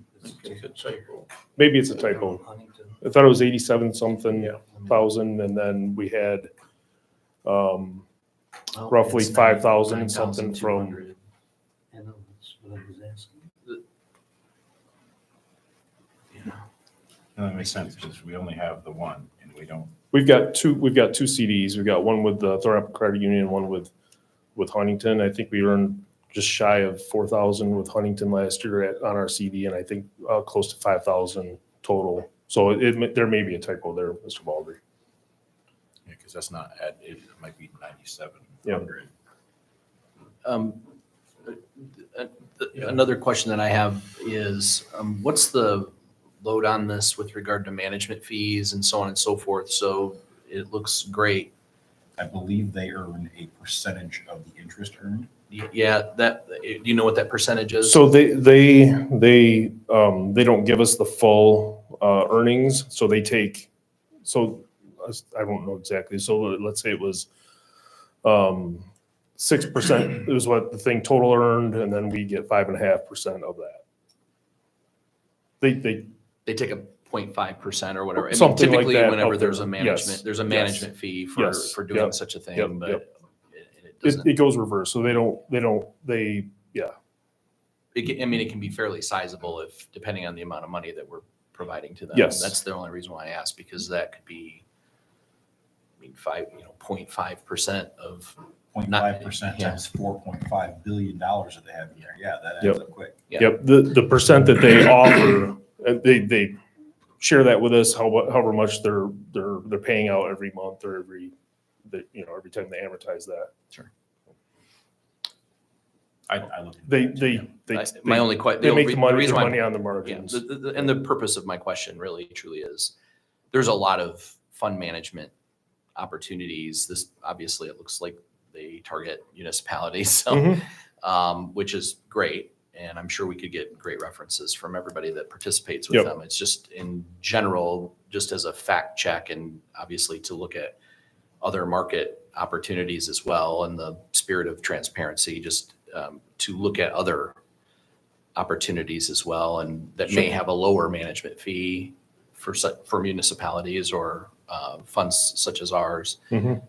Speaker 6: It's a typo.
Speaker 3: Maybe it's a typo.
Speaker 11: Huntington.
Speaker 3: I thought it was 87 something
Speaker 6: Yeah.
Speaker 3: thousand, and then we had
Speaker 8: Well,
Speaker 3: roughly
Speaker 8: it's
Speaker 3: 5,000 and something from,
Speaker 8: 9,200.
Speaker 11: I know, that's what I was asking.
Speaker 2: That makes sense because we only have the one and we don't.
Speaker 3: we've got two CDs. We've got one with the Thornapple Credit Union, and one with Huntington. I think we earned just shy of 4,000 with Huntington last year on our CD, and I think close to 5,000 total. So there may be a typo there, Mr. Baldry.
Speaker 2: Yeah, because that's not it might be 9,700.
Speaker 8: Another question that I have is, what's the load on this with regard to management fees and so on and so forth? So it looks great.
Speaker 2: I believe they earn a percentage of the interest earned.
Speaker 8: Yeah, do you know what that percentage is?
Speaker 3: So they don't give us the full earnings, so they take, so I don't know exactly. So let's say it was 6% is what the thing total earned, and then we get 5.5% of that.
Speaker 8: They take a 0.5% or whatever. I mean,
Speaker 3: Something like
Speaker 8: typically,
Speaker 3: that
Speaker 8: whenever
Speaker 3: out
Speaker 8: there's
Speaker 3: there.
Speaker 8: a
Speaker 3: Yes.
Speaker 8: there's a
Speaker 3: Yes.
Speaker 8: management fee
Speaker 3: Yes.
Speaker 8: for doing
Speaker 3: Yep.
Speaker 8: such a thing,
Speaker 3: Yep.
Speaker 8: but
Speaker 3: Yep.
Speaker 8: it doesn't.
Speaker 3: It goes reverse, so
Speaker 8: It can be fairly sizable if, depending on the amount of money that we're providing to them.
Speaker 3: Yes.
Speaker 8: That's the only reason why I asked, because that could be, 0.5% of.
Speaker 2: 0.5%
Speaker 8: Yeah.
Speaker 2: times $4.5 billion that they have in there. Yeah, that
Speaker 3: Yep.
Speaker 2: adds up quick.
Speaker 8: Yeah.
Speaker 3: Yep, the percent that they offer, they share that with us, however much they're paying out every month or every time they amortize that.
Speaker 2: I look.
Speaker 8: My only question.
Speaker 3: They make the money
Speaker 8: reason why-
Speaker 3: on the
Speaker 8: Yeah,
Speaker 3: margins.
Speaker 8: and the purpose of my question really truly is, there's a lot of fund management opportunities. This, obviously, it looks like they target municipalities, so,
Speaker 3: Mhm.
Speaker 8: which is great. And I'm sure we could get great references from everybody that participates with
Speaker 3: Yep.
Speaker 8: them. It's just in general, just as a fact check, and obviously to look at other market opportunities as well, in the spirit of transparency, just to look at other opportunities as well, and that may have a lower management fee for municipalities or funds such as ours.
Speaker 3: Mhm.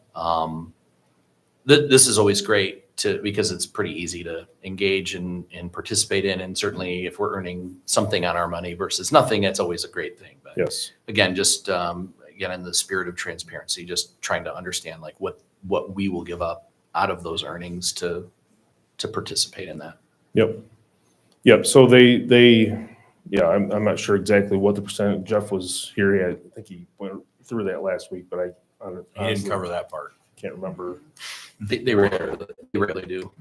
Speaker 8: This is always great because it's pretty easy to engage and participate in. And certainly if we're earning something on our money versus nothing, it's always a great thing. But
Speaker 3: Yes.
Speaker 8: again, just again, in the spirit of transparency, just trying to understand like what we will give up out of those earnings to participate in that.
Speaker 3: Yep. Yep. So yeah, I'm not sure exactly what the percent. Jeff was here. I think he went through that last week, but
Speaker 2: He didn't
Speaker 3: honestly
Speaker 2: cover that part.
Speaker 3: can't remember.
Speaker 8: They rarely do.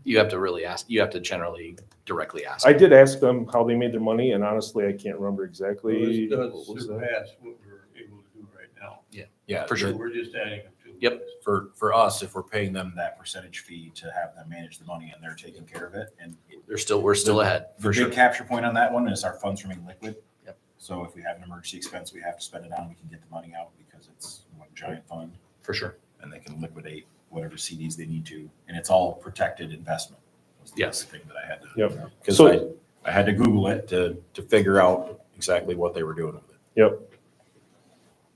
Speaker 8: You have to really ask. You have to generally directly ask.
Speaker 3: I did ask them how they made their money, and honestly, I can't remember exactly.
Speaker 11: This
Speaker 3: what
Speaker 11: does
Speaker 3: was that.
Speaker 11: surpass what we're able to do right now.
Speaker 2: Yeah,
Speaker 8: For sure.
Speaker 11: So we're just adding them to.
Speaker 8: Yep.
Speaker 2: for us, if we're paying them that percentage fee to have them manage the money and they're taking care of it, and
Speaker 8: We're still ahead
Speaker 2: the
Speaker 8: for
Speaker 2: big
Speaker 8: sure.
Speaker 2: capture point on that one is our funds remain liquid.
Speaker 8: Yep.
Speaker 2: So if we have an emergency expense we have to spend it on, we can get the money out because it's one giant fund,
Speaker 8: For sure.
Speaker 2: and they can liquidate whatever CDs they need to, and it's all protected investment. Was the
Speaker 8: Yes.
Speaker 2: other thing that I had to.
Speaker 3: Yep.
Speaker 2: Because
Speaker 3: So-
Speaker 2: I had to Google it to figure out exactly what they were doing with it.
Speaker 3: Yep.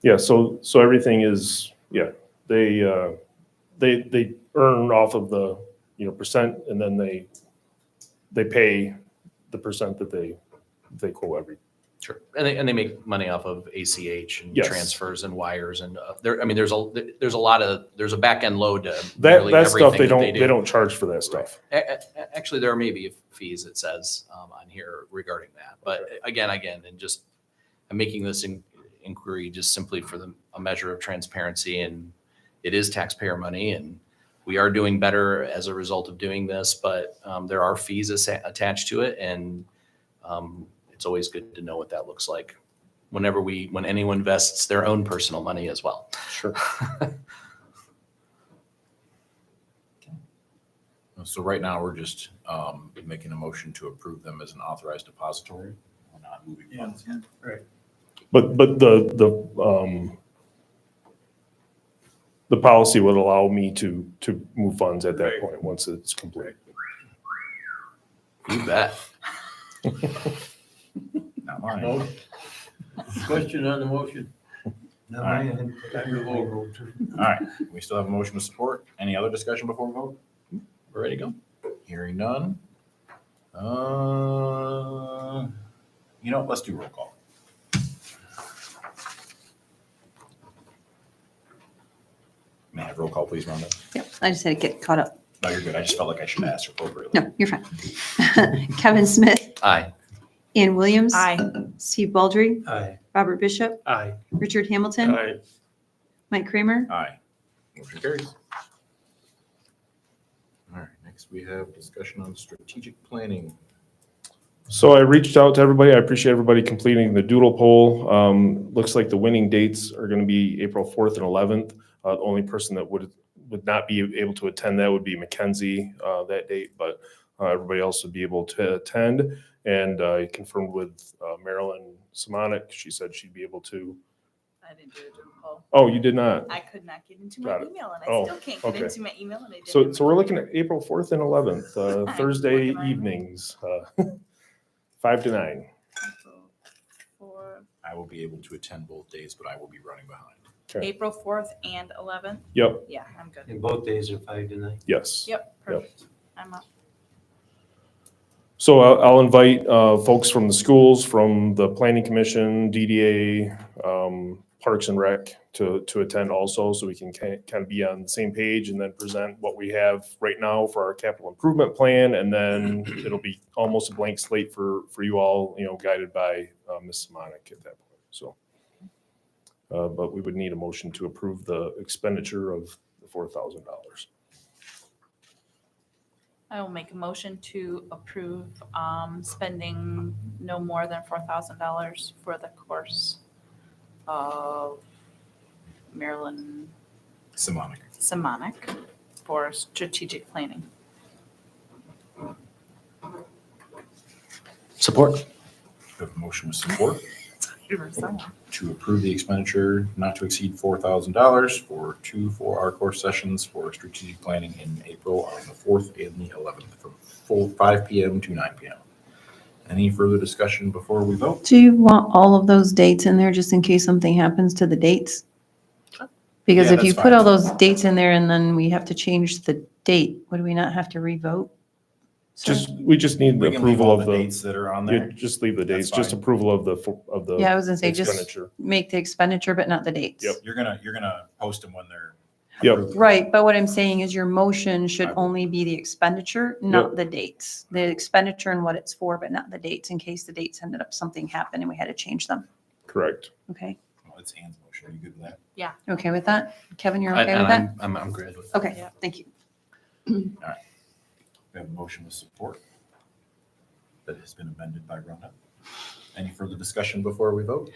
Speaker 3: Yeah, so everything is, yeah, they earn off of the, percent, and then they pay the percent that they quote every.
Speaker 8: Sure. And they make money off of ACH and
Speaker 3: Yes.
Speaker 8: transfers and wires and there's a back end load to
Speaker 3: That
Speaker 8: nearly
Speaker 3: stuff,
Speaker 8: everything
Speaker 3: they
Speaker 8: that do.
Speaker 3: don't charge for that stuff.
Speaker 8: Actually, there may be fees, it says on here regarding that. But again, and just I'm making this inquiry just simply for a measure of transparency, and it is taxpayer money, and we are doing better as a result of doing this, but there are fees attached to it, and it's always good to know what that looks like when anyone invests their own personal money as well.
Speaker 3: Sure.
Speaker 2: So right now, we're just making a motion to approve them as an authorized depository. We're not moving funds.
Speaker 3: But the policy would allow me to move funds at that point, once it's complete.
Speaker 8: You bet.
Speaker 2: Not mine.
Speaker 1: No? Question on the motion?
Speaker 11: No,
Speaker 2: All right.
Speaker 11: man, I'm the low road too.
Speaker 2: All right, we still have a motion to support. Any other discussion before we vote?
Speaker 8: We're ready to go.
Speaker 2: Hearing none. Let's do roll call. May I have roll call, please, Rhonda?
Speaker 5: Yep, I just had to get caught up.
Speaker 2: No, you're good. I just felt like I should ask appropriately.
Speaker 5: No, you're fine. Kevin Smith,
Speaker 8: Aye.
Speaker 5: Ann Williams.
Speaker 4: Aye.
Speaker 5: Steve Baldry,
Speaker 11: Aye.
Speaker 5: Robert Bishop,
Speaker 11: Aye.
Speaker 5: Richard Hamilton,
Speaker 3: Aye.
Speaker 5: Mike Kramer.
Speaker 2: Aye. Motion carries. All right, next we have discussion on strategic planning.
Speaker 3: So I reached out to everybody. I appreciate everybody completing the doodle poll. Looks like the winning dates are going to be April 4th and 11th. The only person that would not be able to attend that would be Mackenzie that date, but everybody else would be able to attend. And I confirmed with Marilyn Simonik. She said she'd be able to.
Speaker 4: I didn't do a Zoom call.
Speaker 3: Oh, you did not.
Speaker 4: I could not get into my
Speaker 3: Got it.
Speaker 4: email, and I
Speaker 3: Oh,
Speaker 4: still can't
Speaker 3: okay.
Speaker 4: get into my email, and I didn't.
Speaker 3: So we're looking at April 4th and 11th,
Speaker 4: I'm
Speaker 3: Thursday
Speaker 4: looking right now.
Speaker 3: evenings, 5 to 9.
Speaker 2: I will be able to attend both days, but I will be running behind.
Speaker 3: Okay.
Speaker 4: April 4th and 11th?
Speaker 3: Yep,
Speaker 4: Yeah, I'm good.
Speaker 11: And both days are 5 to 9.
Speaker 3: yes.
Speaker 4: Yep, perfect. I'm up.
Speaker 3: So I'll invite folks from the schools, from the Planning Commission, DDA, Parks and Rec to attend also, so we can kind of be on the same page and then present what we have right now for our capital improvement plan. And then it'll be almost a blank slate for you all, guided by Ms. Simonik at that point. So, but we would need a motion to approve the expenditure of the $4,000.
Speaker 4: I will make a motion to approve spending no more than $4,000 for the course of Marilyn
Speaker 2: Simonic.
Speaker 4: Simonic for strategic planning.
Speaker 8: Support.
Speaker 2: We have a motion with support
Speaker 4: For someone.
Speaker 2: to approve the expenditure not to exceed $4,000 for 2 4-hour course sessions for strategic planning in April on the 4th and the 11th from 5 p.m. to 9 p.m. Any further discussion before we vote?
Speaker 5: Do you want all of those dates in there just in case something happens to the dates? Because
Speaker 2: Yeah,
Speaker 5: if you
Speaker 2: that's
Speaker 5: put
Speaker 2: fine.
Speaker 5: all those dates in there and then we have to change the date, would we not have to revote? Sir?
Speaker 3: We just need the
Speaker 2: We can leave
Speaker 3: approval
Speaker 2: all
Speaker 3: of
Speaker 2: the
Speaker 3: the,
Speaker 2: dates that are on
Speaker 3: yeah,
Speaker 2: there.
Speaker 3: just leave the
Speaker 2: That's
Speaker 3: dates, just
Speaker 2: fine.
Speaker 3: approval of the
Speaker 5: Yeah, I was gonna say, just
Speaker 3: expenditure.
Speaker 5: make the expenditure, but not the dates.
Speaker 3: Yep.
Speaker 2: You're gonna post them when they're.
Speaker 3: Yep.
Speaker 2: approved.
Speaker 5: Right, but what I'm saying is your motion should
Speaker 2: I will.
Speaker 5: only be the expenditure, not the dates. The expenditure and what it's for, but not the dates, in case the dates ended up, something happened and we had to change them.
Speaker 3: Correct.
Speaker 5: Okay,
Speaker 2: Well, it's Ann's motion. Are you good with that?
Speaker 5: okay with that? Kevin, you're
Speaker 8: And
Speaker 5: okay with that?
Speaker 8: I'm good with that.
Speaker 5: Okay,
Speaker 4: Yeah.
Speaker 5: thank you.
Speaker 2: We have a motion with support that has been amended by Rhonda. Any further discussion before we vote?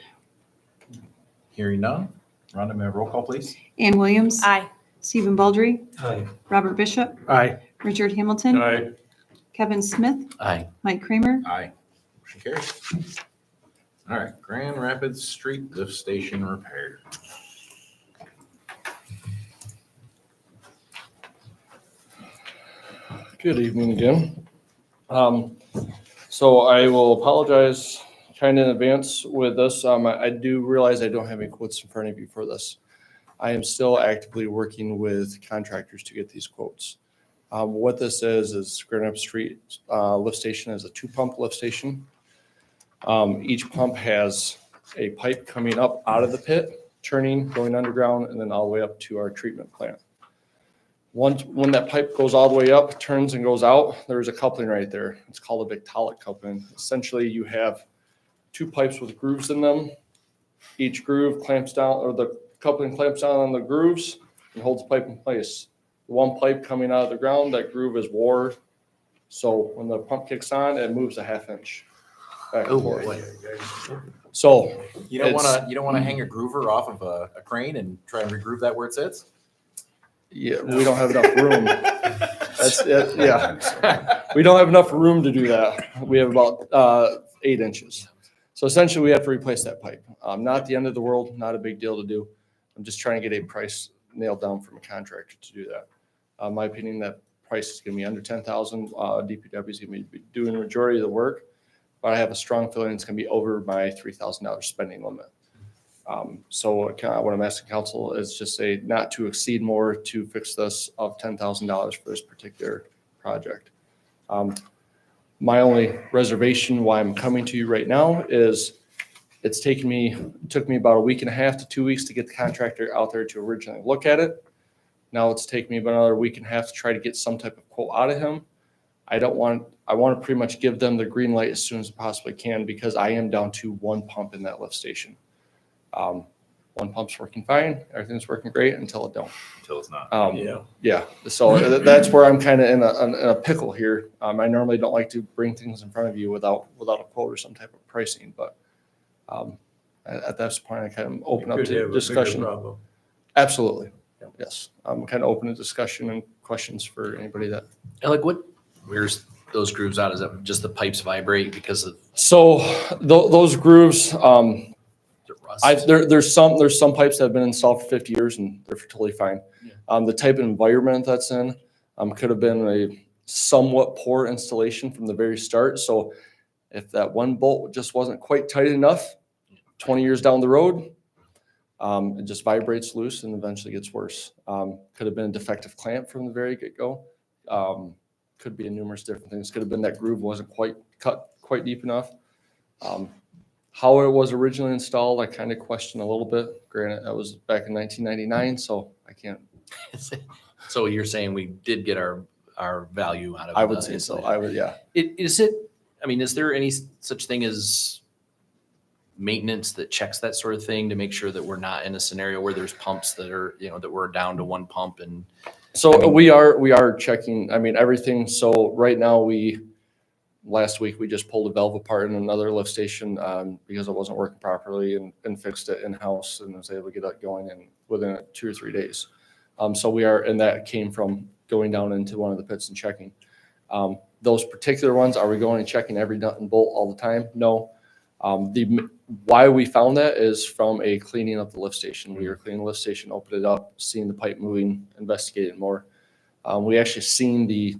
Speaker 2: Hearing none. Rhonda, may I have roll call, please?
Speaker 5: Ann Williams.
Speaker 4: Aye.
Speaker 5: Stephen Baldry.
Speaker 11: Aye.
Speaker 5: Robert Bishop.
Speaker 12: Aye.
Speaker 5: Richard Hamilton.
Speaker 3: Aye.
Speaker 5: Kevin Smith.
Speaker 8: Aye.
Speaker 5: Mike Kramer.
Speaker 2: Aye. Motion carries. All right, Grand Rapids Street Lift Station repair.
Speaker 9: Good evening again. So I will apologize kind of in advance with this. I do realize I don't have any quotes in front of you for this. I am still actively working with contractors to get these quotes. What this is Grand Rapids Street lift station is a 2-pump lift station. Each pump has a pipe coming up out of the pit, turning, going underground, and then all the way up to our treatment plant. When that pipe goes all the way up, turns and goes out, there's a coupling right there. It's called a Victaulic coupling. Essentially, you have 2 pipes with grooves in them. Each groove clamps down, or the coupling clamps down on the grooves and holds the pipe in place. The one pipe coming out of the ground, that groove is wore. So when the pump kicks on, it moves a 1/2 inch back and
Speaker 8: Oh,
Speaker 9: forth.
Speaker 8: boy.
Speaker 9: So
Speaker 2: You don't
Speaker 9: It's-
Speaker 2: wanna hang a groover off of a crane and try and regroove that where it sits?
Speaker 9: yeah, we don't have enough room. That's it, yeah. We don't have enough room to do that. We have about 8 inches. So essentially, we have to replace that pipe. Not the end of the world, not a big deal to do. I'm just trying to get a price nailed down from a contractor to do that. My opinion, that price is gonna be under 10,000. DPW is gonna be doing the majority of the work, but I have a strong feeling it's gonna be over my $3,000 spending limit. So what I'm asking council is just say not to exceed more to fix this of $10,000 for this particular project. My only reservation why I'm coming to you right now is it took me about a week and a half to 2 weeks to get the contractor out there to originally look at it. Now it's taken me about another week and a half to try to get some type of quote out of him. I want to pretty much give them the green light as soon as I possibly can because I am down to 1 pump in that lift station. 1 pump's working fine, everything's working great until it don't.
Speaker 2: Until it's not.
Speaker 9: Yeah, so that's where I'm kind of in a pickle here. I normally don't like to bring things in front of you without a quote or some type of pricing, but at this point, I kind of open up to discussion. Absolutely, yes. I'm kind of open to discussion and questions for anybody that.
Speaker 8: And like what, where's those grooves out? Is that just the pipes vibrate because of
Speaker 9: So those grooves,
Speaker 8: the rust?
Speaker 9: there's some pipes that have been installed for 50 years and they're totally fine.
Speaker 8: Yeah.
Speaker 9: The type of environment that's in could have been a somewhat poor installation from the very start. So if that one bolt just wasn't quite tight enough, 20 years down the road, it just vibrates loose and eventually gets worse. Could have been a defective clamp from the very get-go. Could be numerous different things. Could have been that groove wasn't quite cut quite deep enough. How it was originally installed, I kind of question a little bit. Granted, that was back in 1999, so I can't.
Speaker 8: So you're saying we did get our value out of it?
Speaker 9: I would say so. I would, yeah.
Speaker 8: Is there any such thing as maintenance that checks that sort of thing to make sure that we're not in a scenario where there's pumps that are, that we're down to 1 pump and
Speaker 9: So we are checking, everything. So right now last week, we just pulled a valve apart in another lift station because it wasn't working properly and fixed it in-house and was able to get that going in within 2 or 3 days. So we are, and that came from going down into one of the pits and checking. Those particular ones, are we going and checking every nut and bolt all the time? No. Why we found that is from a cleaning of the lift station. We were cleaning the lift station, opened it up, seeing the pipe moving, investigated more. We actually seen the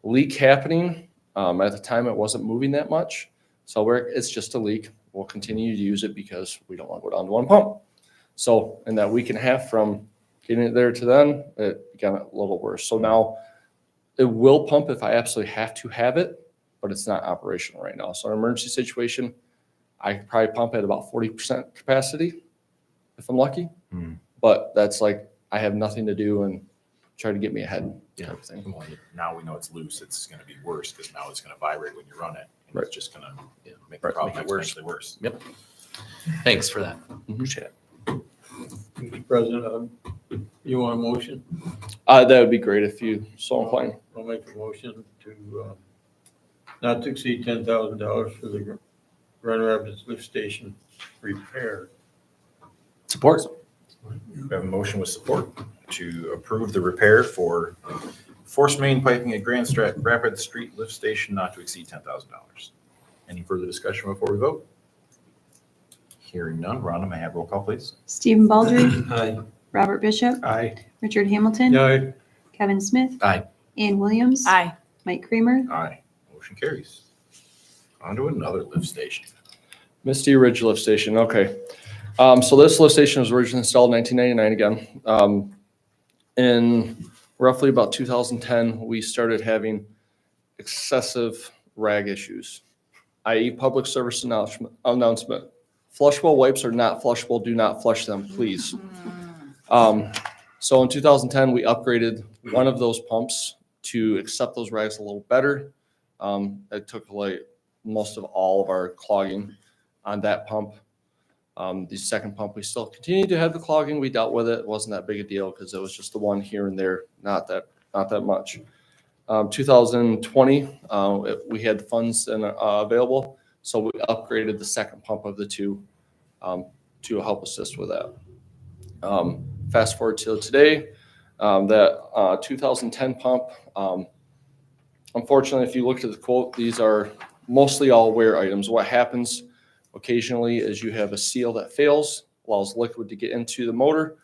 Speaker 9: leak happening. At the time, it wasn't moving that much. So it's just a leak. We'll continue to use it because we don't want to go down to one pump. So in that week and a half from getting it there to then, it got a little worse. So now it will pump if I absolutely have to have it, but it's not operational right now. So in an emergency situation, I could probably pump at about 40% capacity if I'm lucky. But that's like, I have nothing to do and try to get me ahead.
Speaker 2: Yeah. Well, now we know it's loose. It's going to be worse because now it's going to vibrate when you run it. And It's just going to make the problem exponentially worse.
Speaker 8: Yep. Thanks for that. Appreciate it.
Speaker 1: Mr. President, you want a motion?
Speaker 9: That would be great if you so inclined.
Speaker 1: I'll make a motion to not to exceed $10,000 for the Grand Rapids lift station repair.
Speaker 8: Support.
Speaker 2: We have a motion with support to approve the repair for force main piping at Grand Rapids Street Lift Station not to exceed $10,000. Any further discussion before we vote? Hearing none. Rhonda, may I have roll call, please?
Speaker 5: Stephen Baldry,
Speaker 1: Aye.
Speaker 5: Robert Bishop,
Speaker 12: Aye.
Speaker 5: Richard Hamilton,
Speaker 1: Aye.
Speaker 5: Kevin Smith,
Speaker 8: Aye.
Speaker 5: Ann Williams,
Speaker 4: Aye.
Speaker 5: Mike Kramer.
Speaker 2: Aye. Motion carries. On to another lift station.
Speaker 9: Misty Ridge Lift Station, okay. So this lift station was originally installed in 1999 again. In roughly about 2010, we started having excessive rag issues, i.e. public service announcement. Flushable wipes are not flushable. Do not flush them, please. So in 2010, we upgraded one of those pumps to accept those rags a little better. It took away most of all of our clogging on that pump. The second pump, we still continued to have the clogging. We dealt with it. It wasn't that big a deal because it was just the one here and there, not that much. 2020, we had funds available, so we upgraded the second pump of the two to help assist with that. Fast forward till today, that 2010 pump, unfortunately, if you look at the quote, these are mostly all wear items. What happens occasionally is you have a seal that fails, allows liquid to get into the motor,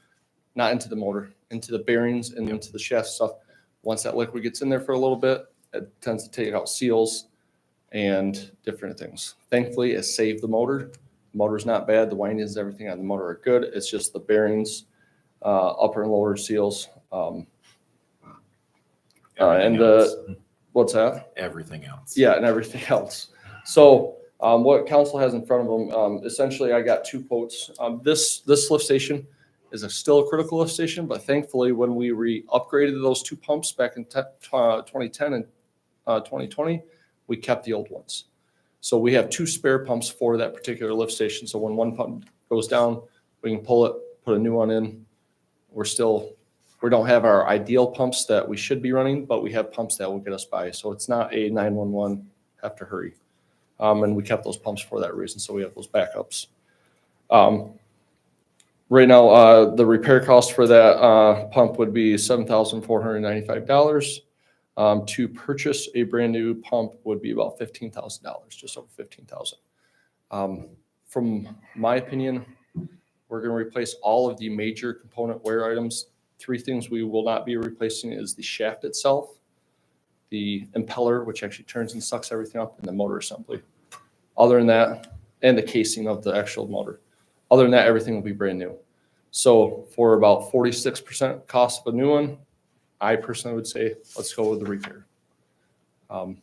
Speaker 9: not into the motor, into the bearings and into the shaft stuff. Once that liquid gets in there for a little bit, it tends to take out seals and different things. Thankfully, it saved the motor. The motor's not bad. The windings, everything on the motor are good. It's just the bearings, upper and lower seals. What's that?
Speaker 2: Everything else.
Speaker 9: Yeah, and everything else. So what council has in front of them, essentially I got two quotes. This lift station is still a critical lift station, but thankfully when we upgraded those two pumps back in 2010 and 2020, we kept the old ones. So we have two spare pumps for that particular lift station. So when one pump goes down, we can pull it, put a new one in. We don't have our ideal pumps that we should be running, but we have pumps that will get us by. So it's not a 911 have to hurry. And we kept those pumps for that reason. So we have those backups. Right now, the repair cost for that pump would be $7,495. To purchase a brand new pump would be about $15,000, just over $15,000. From my opinion, we're going to replace all of the major component wear items. Three things we will not be replacing is the shaft itself, the impeller, which actually turns and sucks everything up, and the motor assembly. Other than that, and the casing of the actual motor. Other than that, everything will be brand new. So for about 46% cost of a new one, I personally would say, let's go with the repair. I'm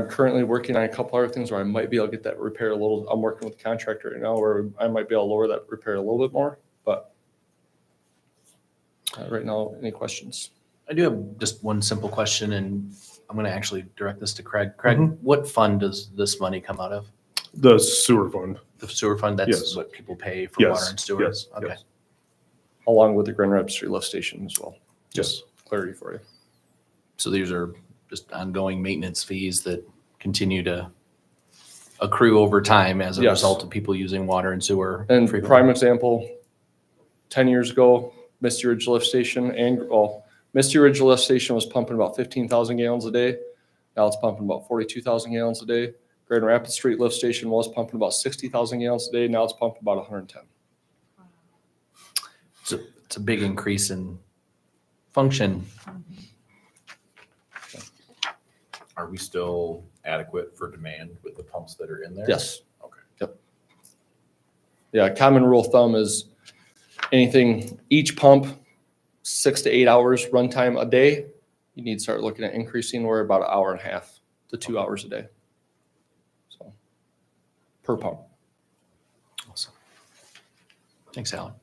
Speaker 9: currently working on a couple other things where I might be able to get that repair a little. I'm working with the contractor right now where I might be able to lower that repair a little bit more, but right now, any questions?
Speaker 8: I do have just one simple question, and I'm going to actually direct this to Craig. Craig, what fund does this money come out of?
Speaker 3: The sewer fund.
Speaker 8: The sewer fund, that's
Speaker 3: Yes.
Speaker 8: what people pay for
Speaker 3: Yes.
Speaker 8: water and sewer?
Speaker 3: Yes.
Speaker 8: Okay.
Speaker 3: Yes.
Speaker 9: Along with the Grand Rapids Street lift station as well.
Speaker 3: Yes.
Speaker 9: Clarity for you.
Speaker 8: So these are just ongoing maintenance fees that continue to accrue over time as a
Speaker 9: Yes.
Speaker 8: result of people using water and sewer.
Speaker 9: And
Speaker 8: frequently.
Speaker 9: prime example, 10 years ago, Misty Ridge Lift Station Misty Ridge Lift Station was pumping about 15,000 gallons a day. Now it's pumping about 42,000 gallons a day. Grand Rapids Street Lift Station was pumping about 60,000 gallons a day. Now it's pumping about 110.
Speaker 8: It's a big increase in function.
Speaker 2: Are we still adequate for demand with the pumps that are in there?
Speaker 9: Yes.
Speaker 2: Okay.
Speaker 9: Yep. Yeah, common rule of thumb is anything, each pump, 6 to 8 hours runtime a day, you need to start looking at increasing. We're about an hour and a half to 2 hours a day. So, per pump.
Speaker 8: Awesome. Thanks, Alan.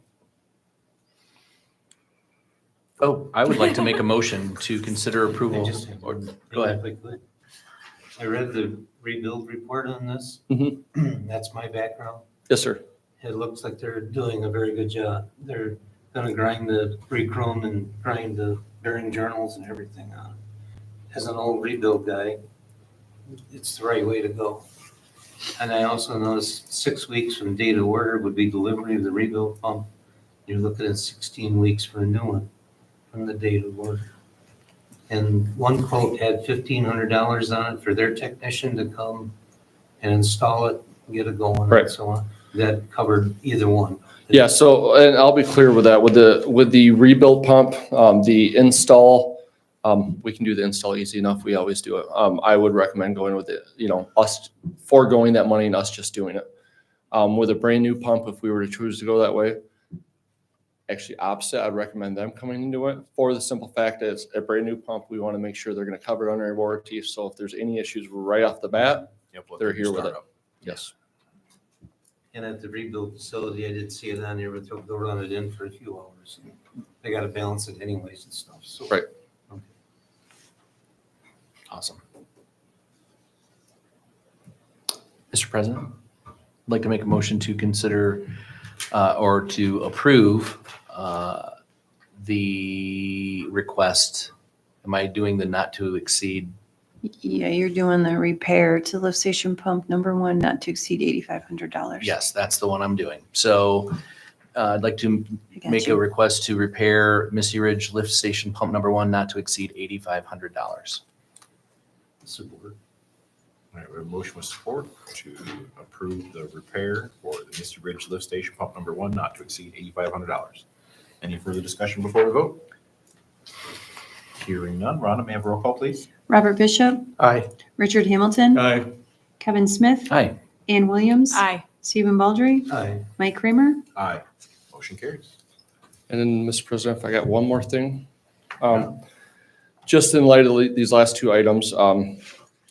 Speaker 8: Oh, I would like to make a motion to consider approval. Or, go ahead.
Speaker 11: If I could. I read the rebuild report on this.
Speaker 9: Mhm.
Speaker 11: That's my background.
Speaker 9: Yes, sir.
Speaker 11: It looks like they're doing a very good job. They're gonna grind the pre-chrome and grind the bearing journals and everything on it. As an old rebuild guy, it's the right way to go. And I also noticed 6 weeks from date of order would be delivery of the rebuild pump. You're looking at 16 weeks for a new one from the date of order. And one quote had $1,500 on it for their technician to come and install it, get it going
Speaker 9: Right.
Speaker 11: and so on. That covered either one.
Speaker 9: Yeah, so, and I'll be clear with that, with the rebuild pump, the install, we can do the install easy enough, we always do it. I would recommend going with it, us foregoing that money and us just doing it. With a brand new pump, if we were to choose to go that way, actually opposite, I'd recommend them coming into it, for the simple fact that it's a brand new pump, we want to make sure they're gonna cover it under a warranty, so if there's any issues right off the bat,
Speaker 2: Yep, let
Speaker 9: they're
Speaker 2: them
Speaker 9: here with
Speaker 2: start
Speaker 9: it.
Speaker 2: up.
Speaker 9: Yes.
Speaker 11: And at the rebuild facility, I did see it on there, but they'll run it in for a few hours. They gotta balance it anyways and stuff, so.
Speaker 9: Right.
Speaker 11: Okay.
Speaker 8: Awesome. Mr. President, I'd like to make a motion to consider or to approve the request. Am I doing the not to exceed?
Speaker 5: Yeah, you're doing the repair to lift station pump number 1, not to exceed $8,500.
Speaker 8: Yes, that's the one I'm doing. So I'd like to
Speaker 5: I got
Speaker 8: make a
Speaker 5: you.
Speaker 8: request to repair Misty Ridge Lift Station Pump Number 1 not to exceed $8,500.
Speaker 11: Support.
Speaker 2: All right, we have a motion with support to approve the repair for the Misty Ridge Lift Station Pump Number 1 not to exceed $8,500. Any further discussion before we vote? Hearing none. Rhonda, may I have a roll call, please?
Speaker 5: Robert Bishop,
Speaker 12: Aye.
Speaker 5: Richard Hamilton,
Speaker 1: Aye.
Speaker 5: Kevin Smith,
Speaker 8: Aye.
Speaker 5: Ann Williams,
Speaker 4: Aye.
Speaker 5: Stephen Baldry,
Speaker 11: Aye.
Speaker 5: Mike Kramer.
Speaker 2: Aye. Motion carries.
Speaker 9: And then, Mr. President, if I got one more thing, just in light of these last two items, I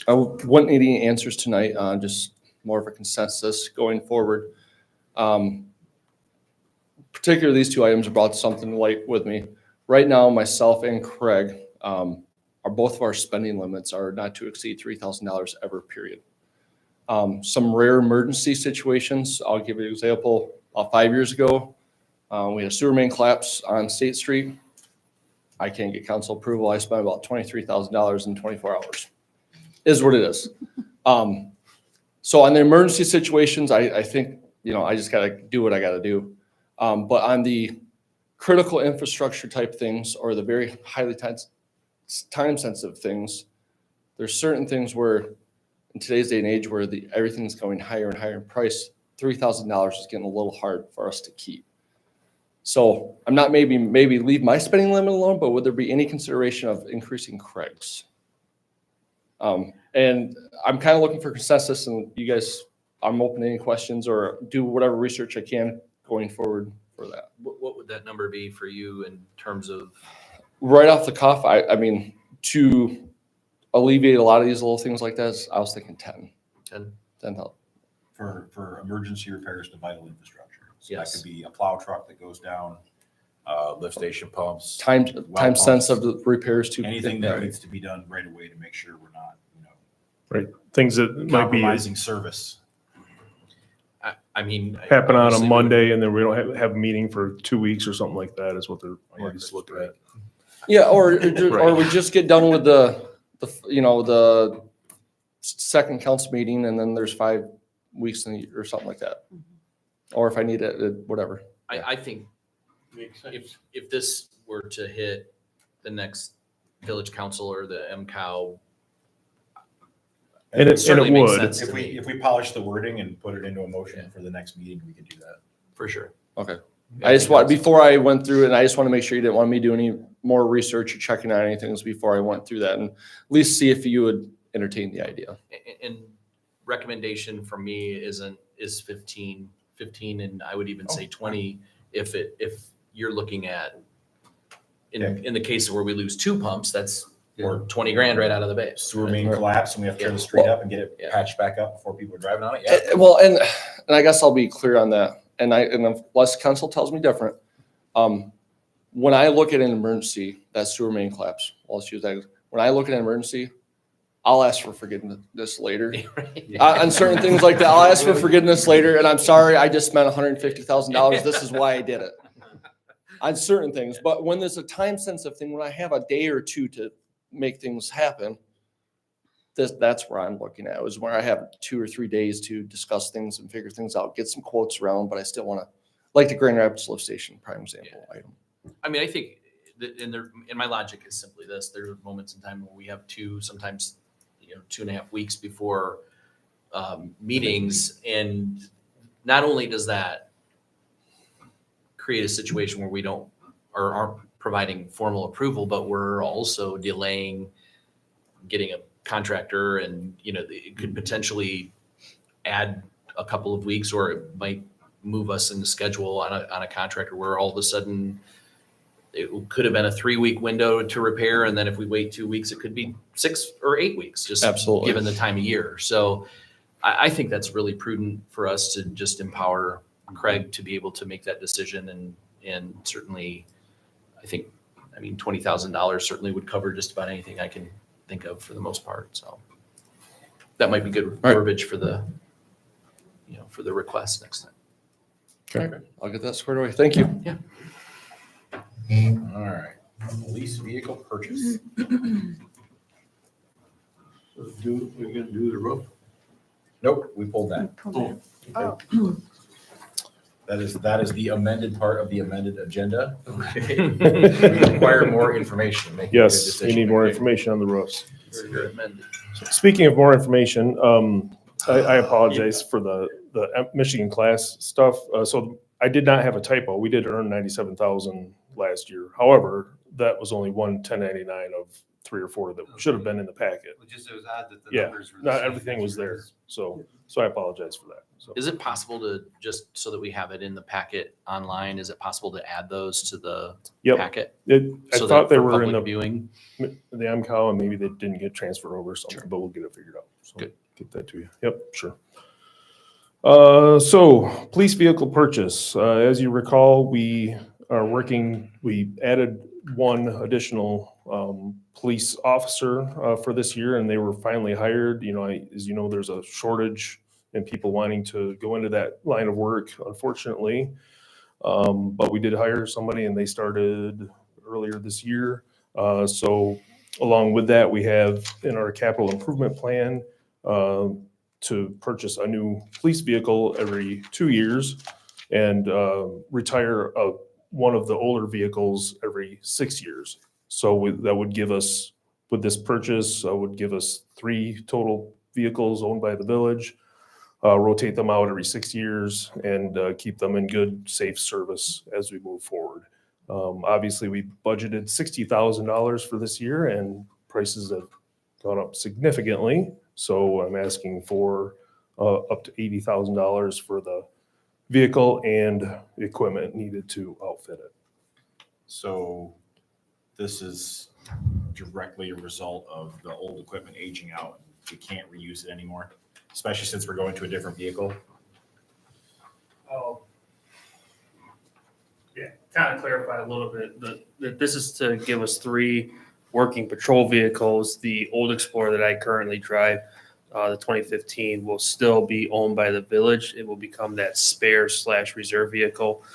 Speaker 9: wouldn't need any answers tonight, just more of a consensus going forward. Particularly these two items brought something light with me. Right now, myself and Craig, are both of our spending limits are not to exceed $3,000 ever, period. Some rare emergency situations, I'll give you an example. 5 years ago, we had a sewer main collapse on State Street. I can't get council approval. I spent about $23,000 in 24 hours. Is what it is. So on the emergency situations, I think, I just gotta do what I gotta do. But on the critical infrastructure type things or the very highly time sensitive things, there's certain things where in today's day and age where everything's going higher and higher in price, $3,000 is getting a little hard for us to keep. So I'm not maybe leave my spending limit alone, but would there be any consideration of increasing Craig's? And I'm kind of looking for consensus, and you guys, I'm open to any questions or do whatever research I can going forward for that.
Speaker 8: What would that number be for you in terms of?
Speaker 9: Right off the cuff, I mean, to alleviate a lot of these little things like that, I was thinking 10. 10,000.
Speaker 13: For emergency repairs to vital infrastructure. So that
Speaker 8: Yes.
Speaker 13: could be a plow truck that goes down,
Speaker 2: Lift station pumps.
Speaker 9: Time
Speaker 13: pumps.
Speaker 9: sensitive repairs to.
Speaker 13: anything that needs to be done right away to make sure we're not,
Speaker 3: Things that might be
Speaker 13: compromising service.
Speaker 8: I mean.
Speaker 3: happen on a
Speaker 8: obviously,
Speaker 3: Monday and then we don't have a meeting for 2 weeks or something like that is what they're
Speaker 13: Yeah,
Speaker 3: already just looking at.
Speaker 9: Yeah, or we just get done with the the second council meeting, and then there's 5 weeks or something like that. Or if I need it, whatever.
Speaker 8: I think
Speaker 1: Makes sense.
Speaker 8: if this were to hit the next village council or the MCOW,
Speaker 3: And it
Speaker 8: certainly makes
Speaker 3: would.
Speaker 8: sense
Speaker 13: If
Speaker 8: to
Speaker 13: we,
Speaker 8: me,
Speaker 13: if we polish the wording and put it into a motion for the next meeting, we can do that.
Speaker 8: for sure.
Speaker 9: Okay. I just want, before I went through it, and I just want to make sure you didn't want me to do any more research or checking on anything before I went through that, and at least see if you would entertain the idea.
Speaker 8: And recommendation from me is 15, and I would even say 20 if you're looking at, in the case where we lose 2 pumps, that's or 20 grand right out of the base.
Speaker 13: Sewer main collapse and we have to tear the street up and get it patched back up before people are driving on it. Yeah.
Speaker 9: Well, and I guess I'll be clear on that, and unless council tells me different, when I look at an emergency, that sewer main collapse, well, let's use that. When I look at an emergency, I'll ask for forgiveness later. On certain things like that, I'll ask for forgiveness later, and I'm sorry, I just spent $150,000. This is why I did it. On certain things, but when there's a time-sensitive thing, when I have a day or two to make things happen, that's where I'm looking at, is where I have 2 or 3 days to discuss things and figure things out, get some quotes around, but I still want to, like the Grand Rapids lift station, prime example item.
Speaker 8: I mean, I think, and my logic is simply this: there are moments in time where we have sometimes 2.5 weeks before meetings, and not only does that create a situation where we don't or aren't providing formal approval, but we're also delaying getting a contractor, and it could potentially add a couple of weeks, or it might move us in the schedule on a contractor where all of a sudden it could have been a 3-week window to repair, and then if we wait 2 weeks, it could be 6 or 8 weeks, just
Speaker 9: Absolutely.
Speaker 8: given the time of year. So I think that's really prudent for us to just empower Craig to be able to make that decision, and certainly, I think, $20,000 certainly would cover just about anything I can think of for the most part. So that might be good verbiage for the request next time.
Speaker 9: Okay, I'll get that squared away. Thank you.
Speaker 8: Yeah.
Speaker 13: All right. Lease vehicle purchase.
Speaker 1: So we're gonna do the roof?
Speaker 13: Nope, we pulled that. That is the amended part of the amended agenda.
Speaker 1: Okay.
Speaker 13: We require more information. to make a good
Speaker 3: Yes, we
Speaker 13: decision.
Speaker 3: need more information on the roofs.
Speaker 8: Very good. Amended.
Speaker 3: Speaking of more information, I apologize for the Michigan class stuff. So I did not have a typo. We did earn 97,000 last year. However, that was only one 1099 of 3 or 4 that should have been in the packet.
Speaker 11: It was odd that the
Speaker 3: Yeah,
Speaker 11: numbers were. the
Speaker 3: not
Speaker 11: same.
Speaker 3: everything was there. So I apologize for that. So
Speaker 8: Is it possible to, just so that we have it in the packet online, is it possible to add those to the
Speaker 3: Yep.
Speaker 8: packet?
Speaker 3: I
Speaker 8: So
Speaker 3: thought
Speaker 8: that
Speaker 3: they
Speaker 8: for
Speaker 3: were in
Speaker 8: public
Speaker 3: the
Speaker 8: viewing?
Speaker 3: MCOW, and maybe they didn't get transferred over or something, but we'll get it figured out. So
Speaker 8: Good.
Speaker 3: Get that to you. Yep, sure. So police vehicle purchase, as you recall, we added 1 additional police officer for this year, and they were finally hired. As you know, there's a shortage in people wanting to go into that line of work, unfortunately. But we did hire somebody, and they started earlier this year. So along with that, we have in our capital improvement plan to purchase a new police vehicle every 2 years and retire one of the older vehicles every 6 years. So that would give us, with this purchase, would give us 3 total vehicles owned by the village, rotate them out every 6 years, and keep them in good, safe service as we move forward. Obviously, we budgeted $60,000 for this year, and prices have gone up significantly. So I'm asking for up to $80,000 for the vehicle and equipment needed to outfit it.
Speaker 13: So this is directly a result of the old equipment aging out. We can't reuse it anymore, especially since we're going to a different vehicle.
Speaker 10: Oh. Yeah, kind of clarify a little bit that this is to give us 3 working patrol vehicles. The old Explorer that I currently drive, the 2015, will still be owned by the village. It will become that spare/reserve vehicle.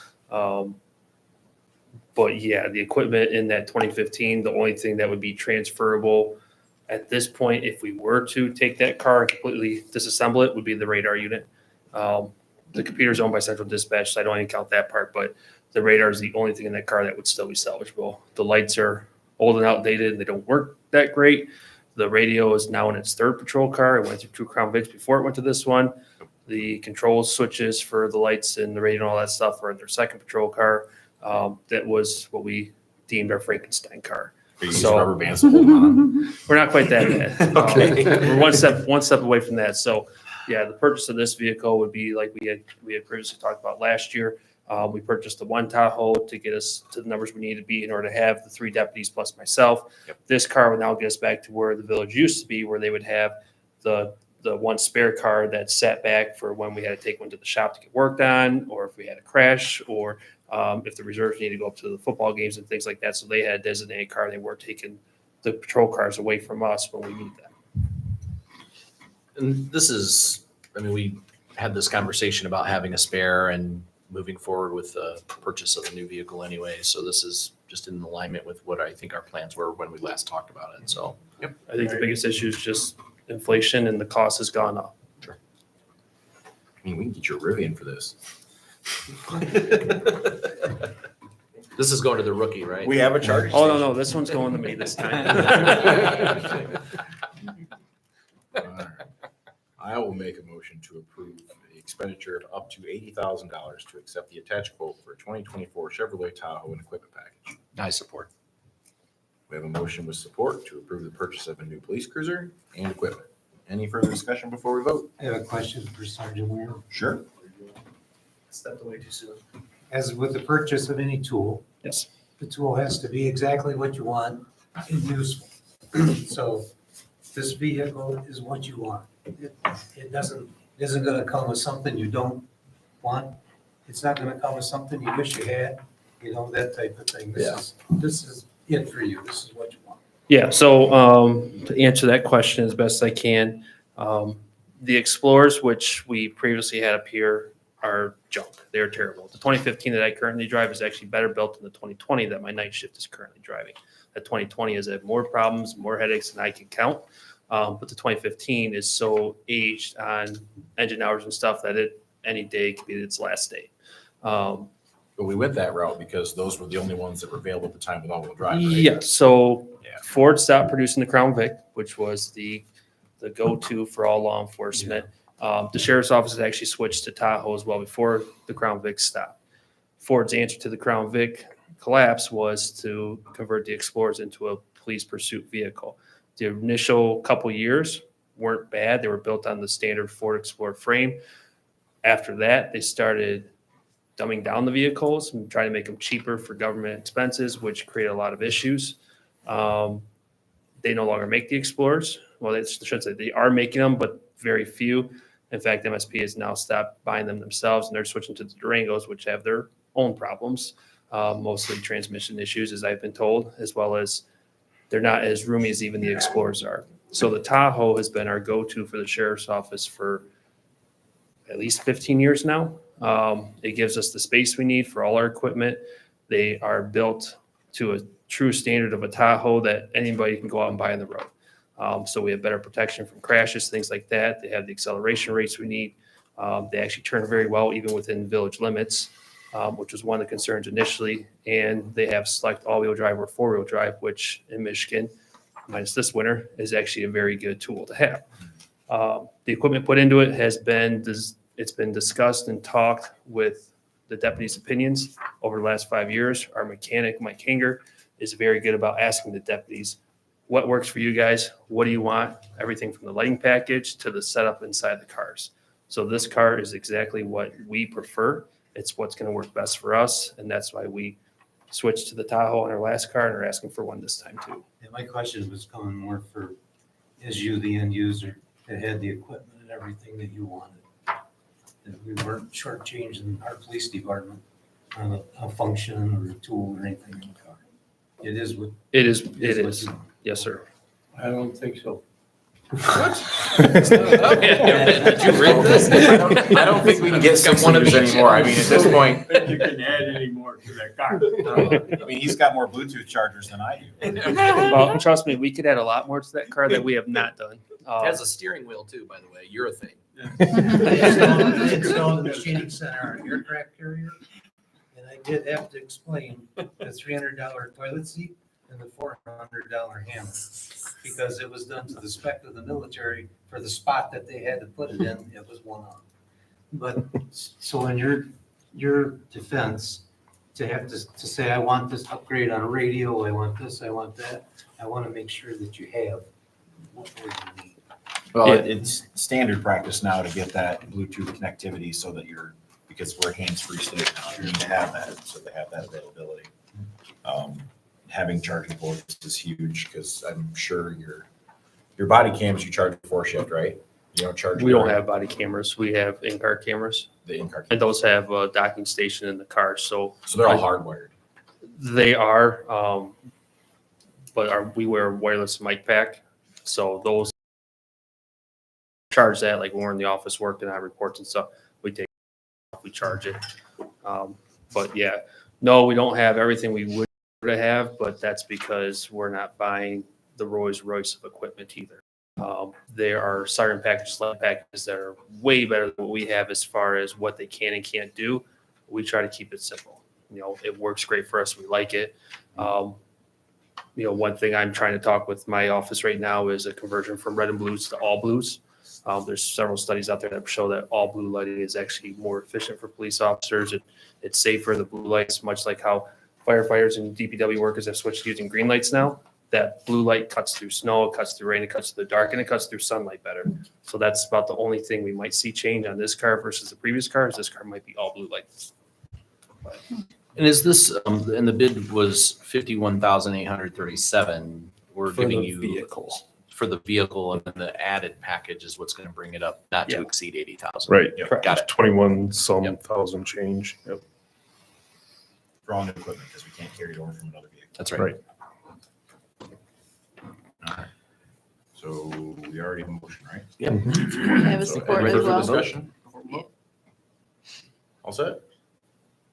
Speaker 10: But yeah, the equipment in that 2015, the only thing that would be transferable At this point, if we were to take that car and completely disassemble it, would be the radar unit. The computer is owned by Central Dispatch, so I don't even count that part, but the radar is the only thing in that car that would still be salvageable. The lights are old and outdated, and they don't work that great. The radio is now in its third patrol car. It went through 2 Crown Vics before it went to this one. The control switches for the lights and the radio and all that stuff are in their second patrol car. That was what we deemed our Frankenstein car.
Speaker 2: Are you using
Speaker 10: So-
Speaker 2: rubber bands to hold them on?
Speaker 10: We're not quite that bad.
Speaker 2: Okay.
Speaker 10: We're one step away from that. So, yeah, the purchase of this vehicle would be like we had previously talked about last year. We purchased the one Tahoe to get us to the numbers we need to be in order to have the 3 deputies plus myself.
Speaker 2: Yep.
Speaker 10: This car would now get us back to where the village used to be, where they would have the one spare car that sat back for when we had to take one to the shop to get worked on, or if we had a crash, or if the reserves needed to go up to the football games and things like that. So they had a designated car. They weren't taking the patrol cars away from us when we need them.
Speaker 8: And this is, I mean, we had this conversation about having a spare and moving forward with the purchase of a new vehicle anyway. So this is just in alignment with what I think our plans were when we last talked about it. So,
Speaker 10: I think the biggest issue is just inflation and the cost has gone up.
Speaker 2: I mean, we can get you a Rivian for this.
Speaker 8: this is going to the rookie, right?
Speaker 2: We have a charging
Speaker 10: Oh,
Speaker 2: station.
Speaker 10: no, this one's going to me this time.
Speaker 2: All right. I will make a motion to approve the expenditure of up to $80,000 to accept the attached quote for a 2024 Chevrolet Tahoe and equipment package.
Speaker 8: I support.
Speaker 2: We have a motion with support to approve the purchase of a new police cruiser and equipment. Any further discussion before we vote?
Speaker 11: I have a question for Sergeant Weir.
Speaker 2: Sure.
Speaker 10: Stepped away too soon.
Speaker 11: As with the purchase of any tool,
Speaker 10: Yes.
Speaker 11: the tool has to be exactly what you want and useful. So this vehicle is what you want. It isn't gonna come with something you don't want. It's not gonna come with something you wish you had, you know, that type of thing. This is it for you. This is what you want.
Speaker 10: Yeah, so to answer that question as best I can, the Explorers, which we previously had up here, are junk. They're terrible. The 2015 that I currently drive is actually better built than the 2020 that my night shift is currently driving. The 2020 has had more problems, more headaches than I can count. But the 2015 is so aged on engine hours and stuff that any day could be its last day.
Speaker 2: But we went that route because those were the only ones that were available at the time with all-wheel drive, right?
Speaker 10: Yeah, so
Speaker 2: Yeah.
Speaker 10: Ford stopped producing the Crown Vic, which was the go-to for all law enforcement. The sheriff's office had actually switched to Tahoe as well before the Crown Vic stopped. Ford's answer to the Crown Vic collapse was to convert the Explorers into a police pursuit vehicle. The initial couple years weren't bad. They were built on the standard Ford Explorer frame. After that, they started dumbing down the vehicles and trying to make them cheaper for government expenses, which created a lot of issues. They no longer make the Explorers. Well, they should say they are making them, but very few. In fact, MSP has now stopped buying them themselves, and they're switching to the Durangos, which have their own problems, mostly transmission issues, as I've been told, as well as they're not as roomy as even the Explorers are. So the Tahoe has been our go-to for the sheriff's office for at least 15 years now. It gives us the space we need for all our equipment. They are built to a true standard of a Tahoe that anybody can go out and buy on the road. So we have better protection from crashes, things like that. They have the acceleration rates we need. They actually turn very well even within village limits, which was one of the concerns initially. And they have select all-wheel drive or four-wheel drive, which in Michigan, minus this winter, is actually a very good tool to have. The equipment put into it has been, it's been discussed and talked with the deputies' opinions over the last 5 years. Our mechanic, Mike Hanger, is very good about asking the deputies, what works for you guys? What do you want? Everything from the lighting package to the setup inside the cars. So this car is exactly what we prefer. It's what's going to work best for us. And that's why we switched to the Tahoe in our last car and are asking for one this time too.
Speaker 11: And my question was coming more for, as you, the end user, that had the equipment and everything that you wanted. That we weren't shortchanging our police department on a function or a tool or anything in the car. It is what.
Speaker 10: It is.
Speaker 11: what
Speaker 10: It is.
Speaker 11: you want.
Speaker 10: Yes, sir.
Speaker 1: I don't think so.
Speaker 8: Did you read this?
Speaker 2: I don't think we can get six
Speaker 8: One of
Speaker 2: liters
Speaker 8: each.
Speaker 2: anymore. I mean, at this point,
Speaker 1: Think you can add any more to that car.
Speaker 13: I mean, he's got more Bluetooth chargers than I do.
Speaker 10: Well, trust me, we could add a lot more to that car that we have not done.
Speaker 8: It has a steering wheel too, by the way, urethane.
Speaker 11: I installed the machining center on aircraft carrier, and I did have to explain the $300 toilet seat and the $400 hammer, because it was done to the spec of the military for the spot that they had to put it in, it was one on. But, so in your defense, to have to say, I want this upgrade on a radio, I want this, I want that, I want to make sure that you have what you need.
Speaker 13: Well, it's standard practice now to get that Bluetooth connectivity so that because we're a hands-free state now, you need to have that, so they have that availability. Having charging ports is huge, because I'm sure your body cams, you charge before shift, right? You don't charge.
Speaker 10: We don't have body cameras. We have in-car cameras,
Speaker 13: The in-car.
Speaker 10: and those have a docking station in the car. So
Speaker 13: So they're all hardwired.
Speaker 10: they are, but we wear a wireless mic pack. So those charge that, like when we're in the office working on reports and stuff, we charge it. But yeah, no, we don't have everything we would have, but that's because we're not buying the Rolls Royce of equipment either. There are siren packages, light packages that are way better than what we have as far as what they can and can't do. We try to keep it simple. It works great for us. We like it. One thing I'm trying to talk with my office right now is a conversion from red and blues to all blues. There's several studies out there that show that all blue lighting is actually more efficient for police officers. It's safer. The blue lights, much like how firefighters and DPW workers have switched to using green lights now, that blue light cuts through snow, it cuts through rain, it cuts through the dark, and it cuts through sunlight better. So that's about the only thing we might see change on this car versus the previous car, is this car might be all blue lights.
Speaker 8: And is this, and the bid was 51,837, we're giving you.
Speaker 10: Vehicles.
Speaker 8: For the vehicle, and then the added package is what's going to bring it up, not to
Speaker 10: Yeah.
Speaker 8: exceed 80,000.
Speaker 3: Right.
Speaker 8: Got it.
Speaker 3: 21 some thousand change. Yep.
Speaker 13: For all new equipment, because we can't carry it over from another vehicle.
Speaker 8: That's right.
Speaker 3: Right.
Speaker 13: All right. So we already have a motion, right?
Speaker 4: I have a
Speaker 13: So
Speaker 4: support
Speaker 13: any
Speaker 4: as
Speaker 13: further
Speaker 4: well.
Speaker 13: discussion before we vote? All set?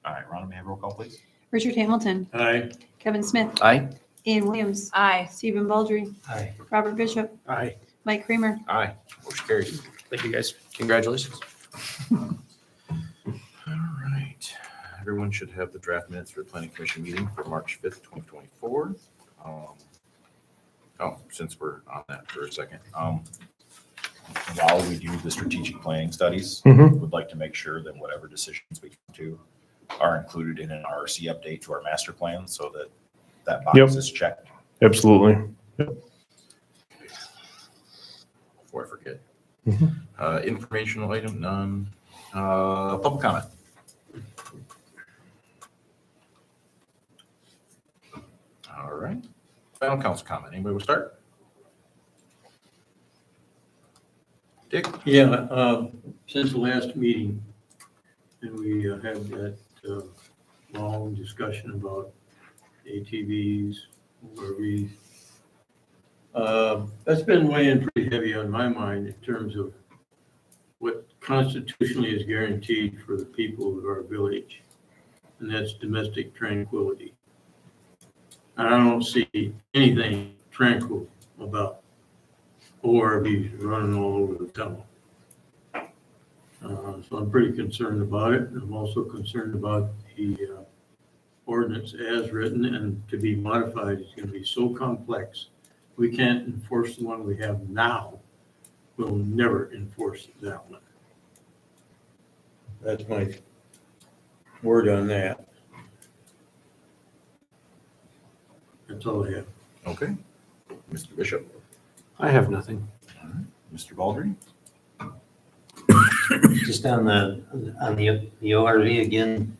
Speaker 13: All right, Ron, may I have roll call, please?
Speaker 5: Richard Hamilton,
Speaker 1: Aye.
Speaker 5: Kevin Smith,
Speaker 8: Aye.
Speaker 5: Ian Williams,
Speaker 4: Aye.
Speaker 5: Stephen Baldry,
Speaker 11: Aye.
Speaker 5: Robert Bishop,
Speaker 12: Aye.
Speaker 5: Mike Creamer.
Speaker 13: Aye. Motion carries.
Speaker 10: Thank you, guys.
Speaker 8: Congratulations.
Speaker 2: all right. Everyone should have the draft minutes for the planning commission meeting for March 5th, 2024. Since we're on that for a second.
Speaker 13: While we do the strategic planning studies,
Speaker 3: Mhm.
Speaker 13: would like to make sure that whatever decisions we come to are included in an RC update to our master plan, so that that box
Speaker 3: Yep.
Speaker 13: is checked.
Speaker 3: Absolutely.
Speaker 2: Before I forget.
Speaker 3: Mhm.
Speaker 2: Informational item, none. Public comment. All right. Final council comment. Anybody will start? Dick?
Speaker 1: Yeah, since the last meeting, and we had that long discussion about ATVs, ORVs. That's been weighing pretty heavy on my mind in terms of what constitutionally is guaranteed for the people of our village, and that's domestic tranquility. And I don't see anything tranquil about ORVs running all over the town. So I'm pretty concerned about it. I'm also concerned about the ordinance as written, and to be modified is going to be so complex. We can't enforce the one we have now. We'll never enforce that one. That's my word on that. That's all I have.
Speaker 2: Okay. Mr. Bishop?
Speaker 12: I have nothing.
Speaker 2: All right. Mr. Baldry?
Speaker 11: Just on the ORV again,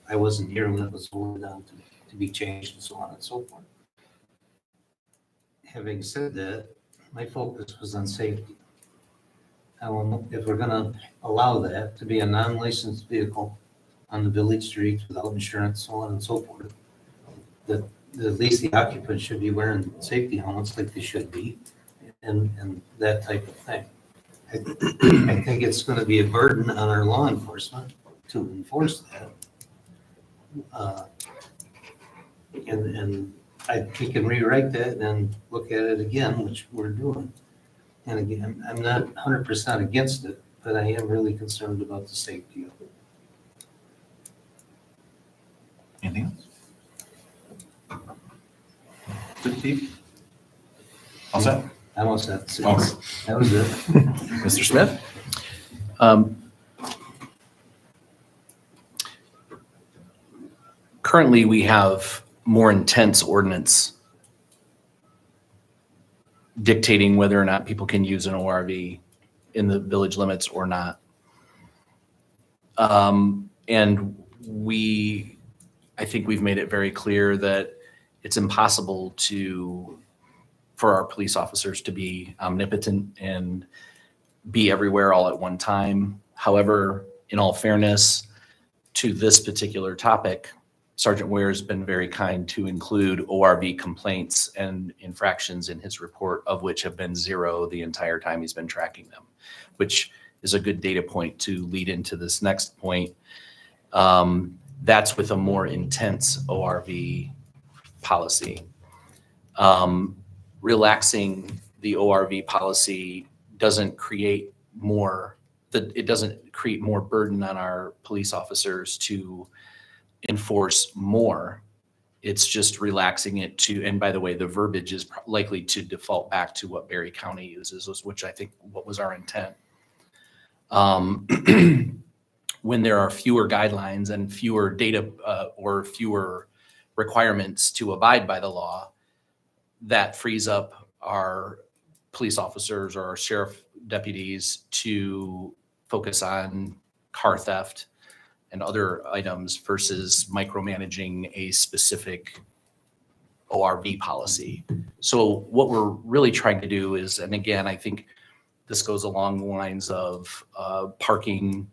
Speaker 11: I wasn't here when it was voted on to be changed and so on and so forth. Having said that, my focus was on safety. If we're gonna allow that to be a non-licensed vehicle on the village streets without insurance, so on and so forth, that at least the occupants should be wearing safety helmets like they should be. and that type of thing. I think it's going to be a burden on our law enforcement to enforce that. And we can rewrite that and look at it again, which we're doing. And again, I'm not 100% against it, but I am really concerned about the safety of it.
Speaker 13: Anything else? Good, Steve? All set?
Speaker 11: I almost said,
Speaker 13: Okay.
Speaker 11: that was it.
Speaker 2: Mr. Smith?
Speaker 8: Currently, we have more intense ordinance dictating whether or not people can use an ORV in the village limits or not. And I think we've made it very clear that it's impossible for our police officers to be omnipotent and be everywhere all at one time. However, in all fairness to this particular topic, Sergeant Ware has been very kind to include ORV complaints and infractions in his report, of which have been 0 the entire time he's been tracking them, which is a good data point to lead into this next point. That's with a more intense ORV policy. Relaxing the ORV policy doesn't create more burden on our police officers to enforce more. It's just relaxing it to, and by the way, the verbiage is likely to default back to what Berry County uses, which I think what was our intent. When there are fewer guidelines and fewer data or fewer requirements to abide by the law, that frees up our police officers or our sheriff deputies to focus on car theft and other items versus micromanaging a specific ORV policy. So what we're really trying to do is, and again, I think this goes along the lines of parking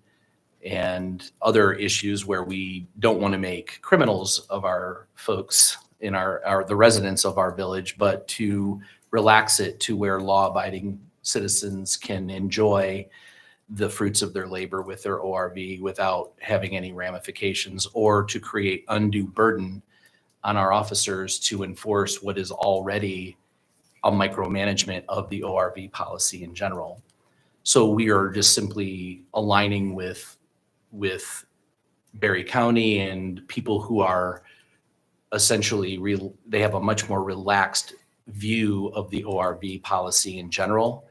Speaker 8: and other issues where we don't want to make criminals of our folks in the residents of our village, but to relax it to where law-abiding citizens can enjoy the fruits of their labor with their ORV without having any ramifications, or to create undue burden on our officers to enforce what is already a micromanagement of the ORV policy in general. So we are just simply aligning with Berry County and people who are essentially they have a much more relaxed view of the ORV policy in general,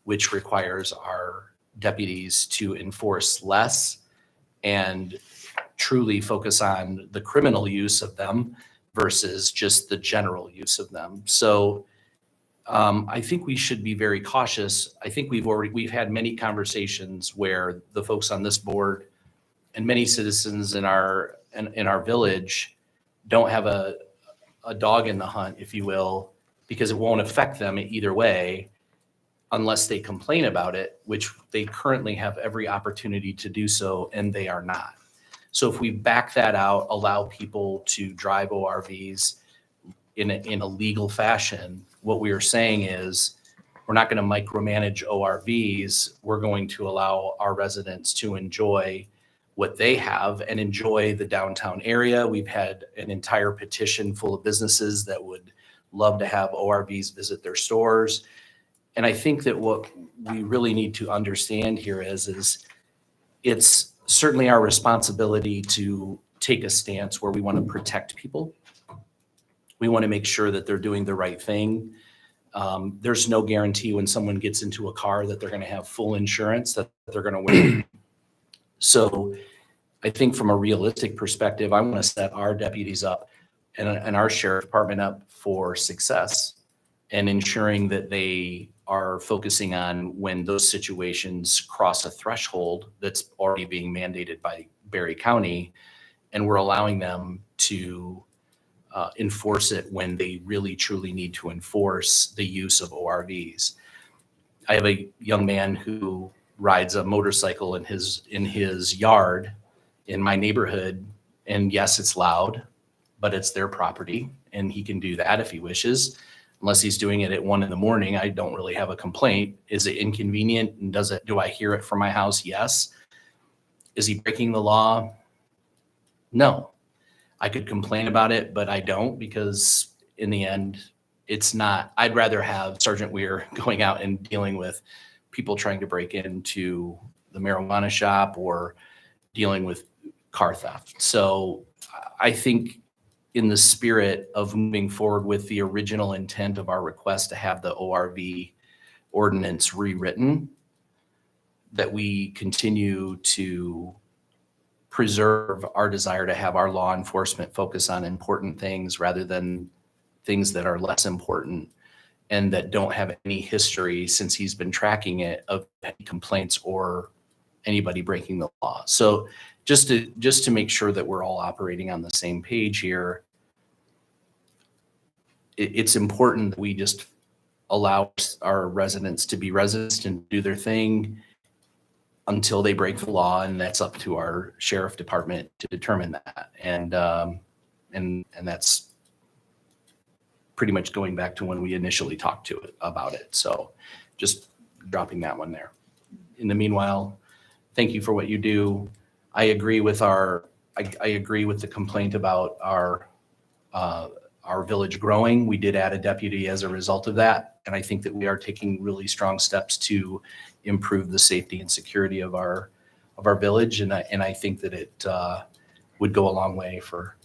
Speaker 8: which requires our deputies to enforce less and truly focus on the criminal use of them versus just the general use of them. So I think we should be very cautious. I think we've had many conversations where the folks on this board and many citizens in our village don't have a dog in the hunt, if you will, because it won't affect them either way unless they complain about it, which they currently have every opportunity to do so, and they are not. So if we back that out, allow people to drive ORVs in a legal fashion, what we are saying is we're not going to micromanage ORVs. We're going to allow our residents to enjoy what they have and enjoy the downtown area. We've had an entire petition full of businesses that would love to have ORVs visit their stores. And I think that what we really need to understand here is it's certainly our responsibility to take a stance where we want to protect people. We want to make sure that they're doing the right thing. There's no guarantee when someone gets into a car that they're going to have full insurance, that they're going to win. So I think from a realistic perspective, I want to set our deputies up and our sheriff department up for success and ensuring that they are focusing on when those situations cross a threshold that's already being mandated by Berry County, and we're allowing them to enforce it when they really truly need to enforce the use of ORVs. I have a young man who rides a motorcycle in his yard in my neighborhood, and yes, it's loud, but it's their property and he can do that if he wishes. unless he's doing it at 1 a.m, I don't really have a complaint. Is it inconvenient? And do I hear it from my house? Yes. Is he breaking the law? No. I could complain about it, but I don't, because in the end, it's not. I'd rather have Sergeant Weir going out and dealing with people trying to break into the marijuana shop or dealing with car theft. So I think in the spirit of moving forward with the original intent of our request to have the ORV ordinance rewritten, that we continue to preserve our desire to have our law enforcement focus on important things rather than things that are less important and that don't have any history since he's been tracking it of any complaints or anybody breaking the law. So just to make sure that we're all operating on the same page here, it's important that we just allow our residents to be residents and do their thing until they break the law, and that's up to our sheriff department to determine that. And that's pretty much going back to when we initially talked to it about it. So just dropping that one there. In the meanwhile, thank you for what you do. I agree with I agree with the complaint about our village growing. We did add a deputy as a result of that. And I think that we are taking really strong steps to improve the safety and security of our village. And I think that it would go a long way for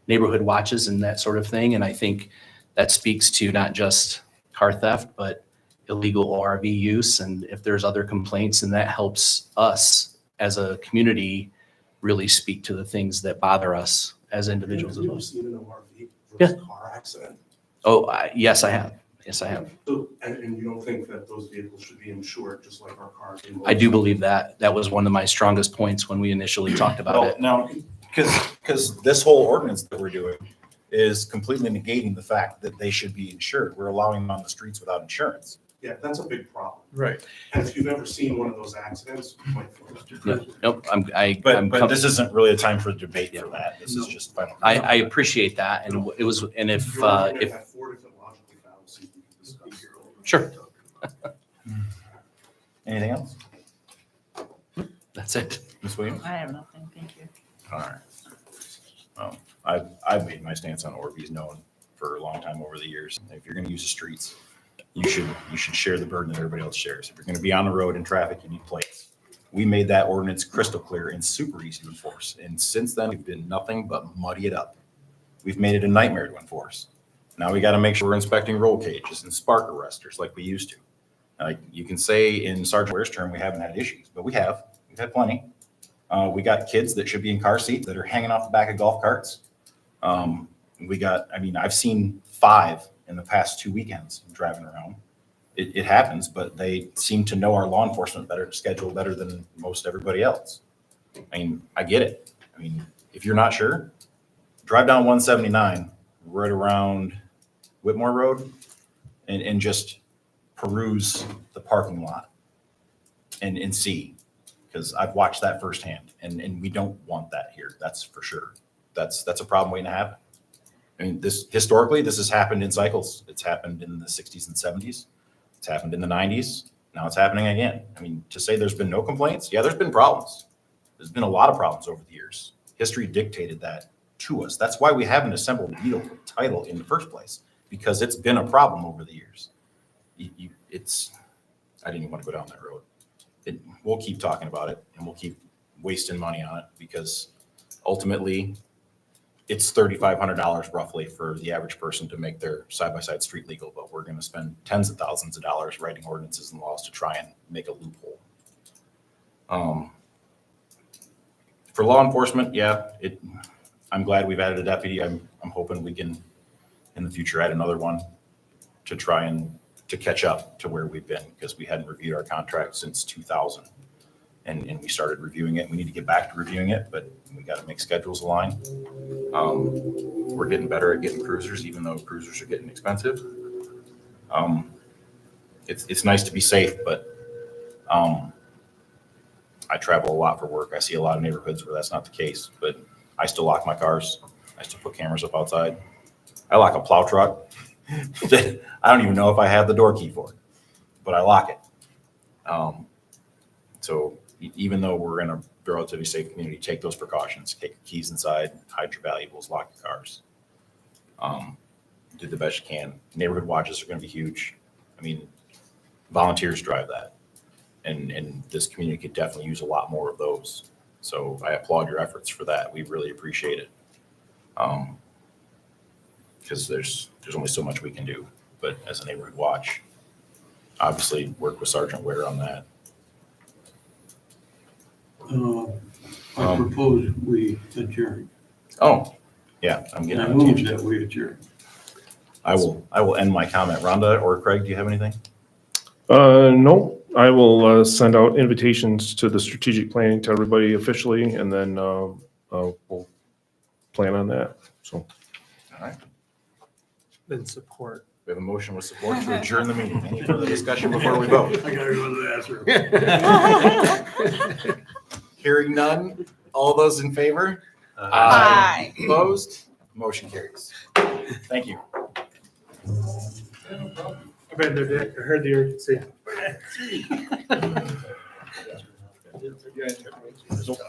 Speaker 8: neighborhood watches and that sort of thing. And I think that speaks to not just car theft, but illegal ORV use. And if there's other complaints, and that helps us as a community really speak to the things that bother us as individuals.
Speaker 6: Have you ever seen an ORV
Speaker 8: Yeah.
Speaker 6: versus car accident?
Speaker 8: Oh, yes, I have. Yes, I have.
Speaker 6: So, and you don't think that those vehicles should be insured just like our cars? and
Speaker 8: I do
Speaker 6: motorcycles?
Speaker 8: believe that. That was one of my strongest points when we initially talked about
Speaker 13: Well,
Speaker 8: it.
Speaker 13: now, because this whole ordinance that we're doing is completely negating the fact that they should be insured. We're allowing them on the streets without insurance.
Speaker 6: Yeah, that's a big problem.
Speaker 1: Right.
Speaker 6: And if you've ever seen one of those accidents, like,
Speaker 8: Nope,
Speaker 13: But this isn't really a time for debate for that. This is just final.
Speaker 8: I appreciate that. And it was, and if,
Speaker 6: you're looking
Speaker 8: if,
Speaker 6: at that 4 different logical fallacies we can discuss.
Speaker 8: Sure.
Speaker 13: Anything else?
Speaker 8: That's it.
Speaker 13: Ms. Williams?
Speaker 4: I have nothing, thank you.
Speaker 13: All right. Well, I've made my stance on ORVs known for a long time over the years. If you're gonna use the streets, you should share the burden that everybody else shares. If you're gonna be on the road in traffic, you need plates. We made that ordinance crystal clear and super easy to enforce. And since then, we've been nothing but muddy it up. We've made it a nightmare to enforce. Now we gotta make sure we're inspecting roll cages and spark arresters like we used to. Like you can say in Sergeant Ware's term, we haven't had issues, but we have. We've had plenty. We got kids that should be in car seats that are hanging off the back of golf carts. I've seen 5 in the past 2 weekends driving around. It happens, but they seem to know our law enforcement schedule better than most everybody else. I mean, I get it. I mean, if you're not sure, drive down 179 right around Whitmore Road and just peruse the parking lot and see. Because I've watched that firsthand, and we don't want that here. That's for sure. That's a problem waiting to happen. I mean, this has happened in cycles. It's happened in the 60s and 70s. It's happened in the 90s. Now it's happening again. I mean, to say there's been no complaints, yeah, there's been problems. There's been a lot of problems over the years. History dictated that to us. That's why we haven't assembled a veto title in the first place, because it's been a problem over the years. I didn't even want to go down that road. We'll keep talking about it, and we'll keep wasting money on it, because ultimately it's $3,500 roughly for the average person to make their side-by-side street legal, but we're going to spend tens of thousands of dollars writing ordinances and laws to try and make a loophole. For law enforcement, yeah, I'm glad we've added a deputy. I'm hoping we can in the future add another one to try and to catch up to where we've been, because we hadn't reviewed our contract since 2000. And we started reviewing it. We need to get back to reviewing it, but we got to make schedules align. We're getting better at getting cruisers, even though cruisers are getting expensive. It's nice to be safe, but I travel a lot for work. I see a lot of neighborhoods where that's not the case, but I still lock my cars. I still put cameras up outside. I lock a plow truck that I don't even know if I have the door key for it, but I lock it. So even though we're in a relatively safe community, take those precautions, take your keys inside, hide your valuables, lock your cars. Do the best you can. Neighborhood watches are going to be huge. I mean, volunteers drive that. And this community could definitely use a lot more of those. So I applaud your efforts for that. We really appreciate it. Because there's only so much we can do. But as a neighborhood watch, obviously work with Sergeant Ware on that.
Speaker 1: I propose we adjourn.
Speaker 13: Oh, yeah, I'm
Speaker 1: And
Speaker 13: getting
Speaker 1: I
Speaker 13: on a
Speaker 1: move
Speaker 13: tangent.
Speaker 1: that we adjourn.
Speaker 13: I will end my comment. Rhonda or Craig, do you have anything?
Speaker 3: No, I will send out invitations to the strategic planning to everybody officially, and then we'll plan on that, so.
Speaker 13: All right.
Speaker 12: Then support.
Speaker 13: We have a motion with support to adjourn the meeting. Any further discussion before we vote?
Speaker 1: I gotta go to the bathroom.
Speaker 13: Hearing none. All those in favor?
Speaker 4: Aye.
Speaker 13: Opposed? Motion carries. Thank you.
Speaker 12: I've been there, I heard the urgency.
Speaker 3: Nope.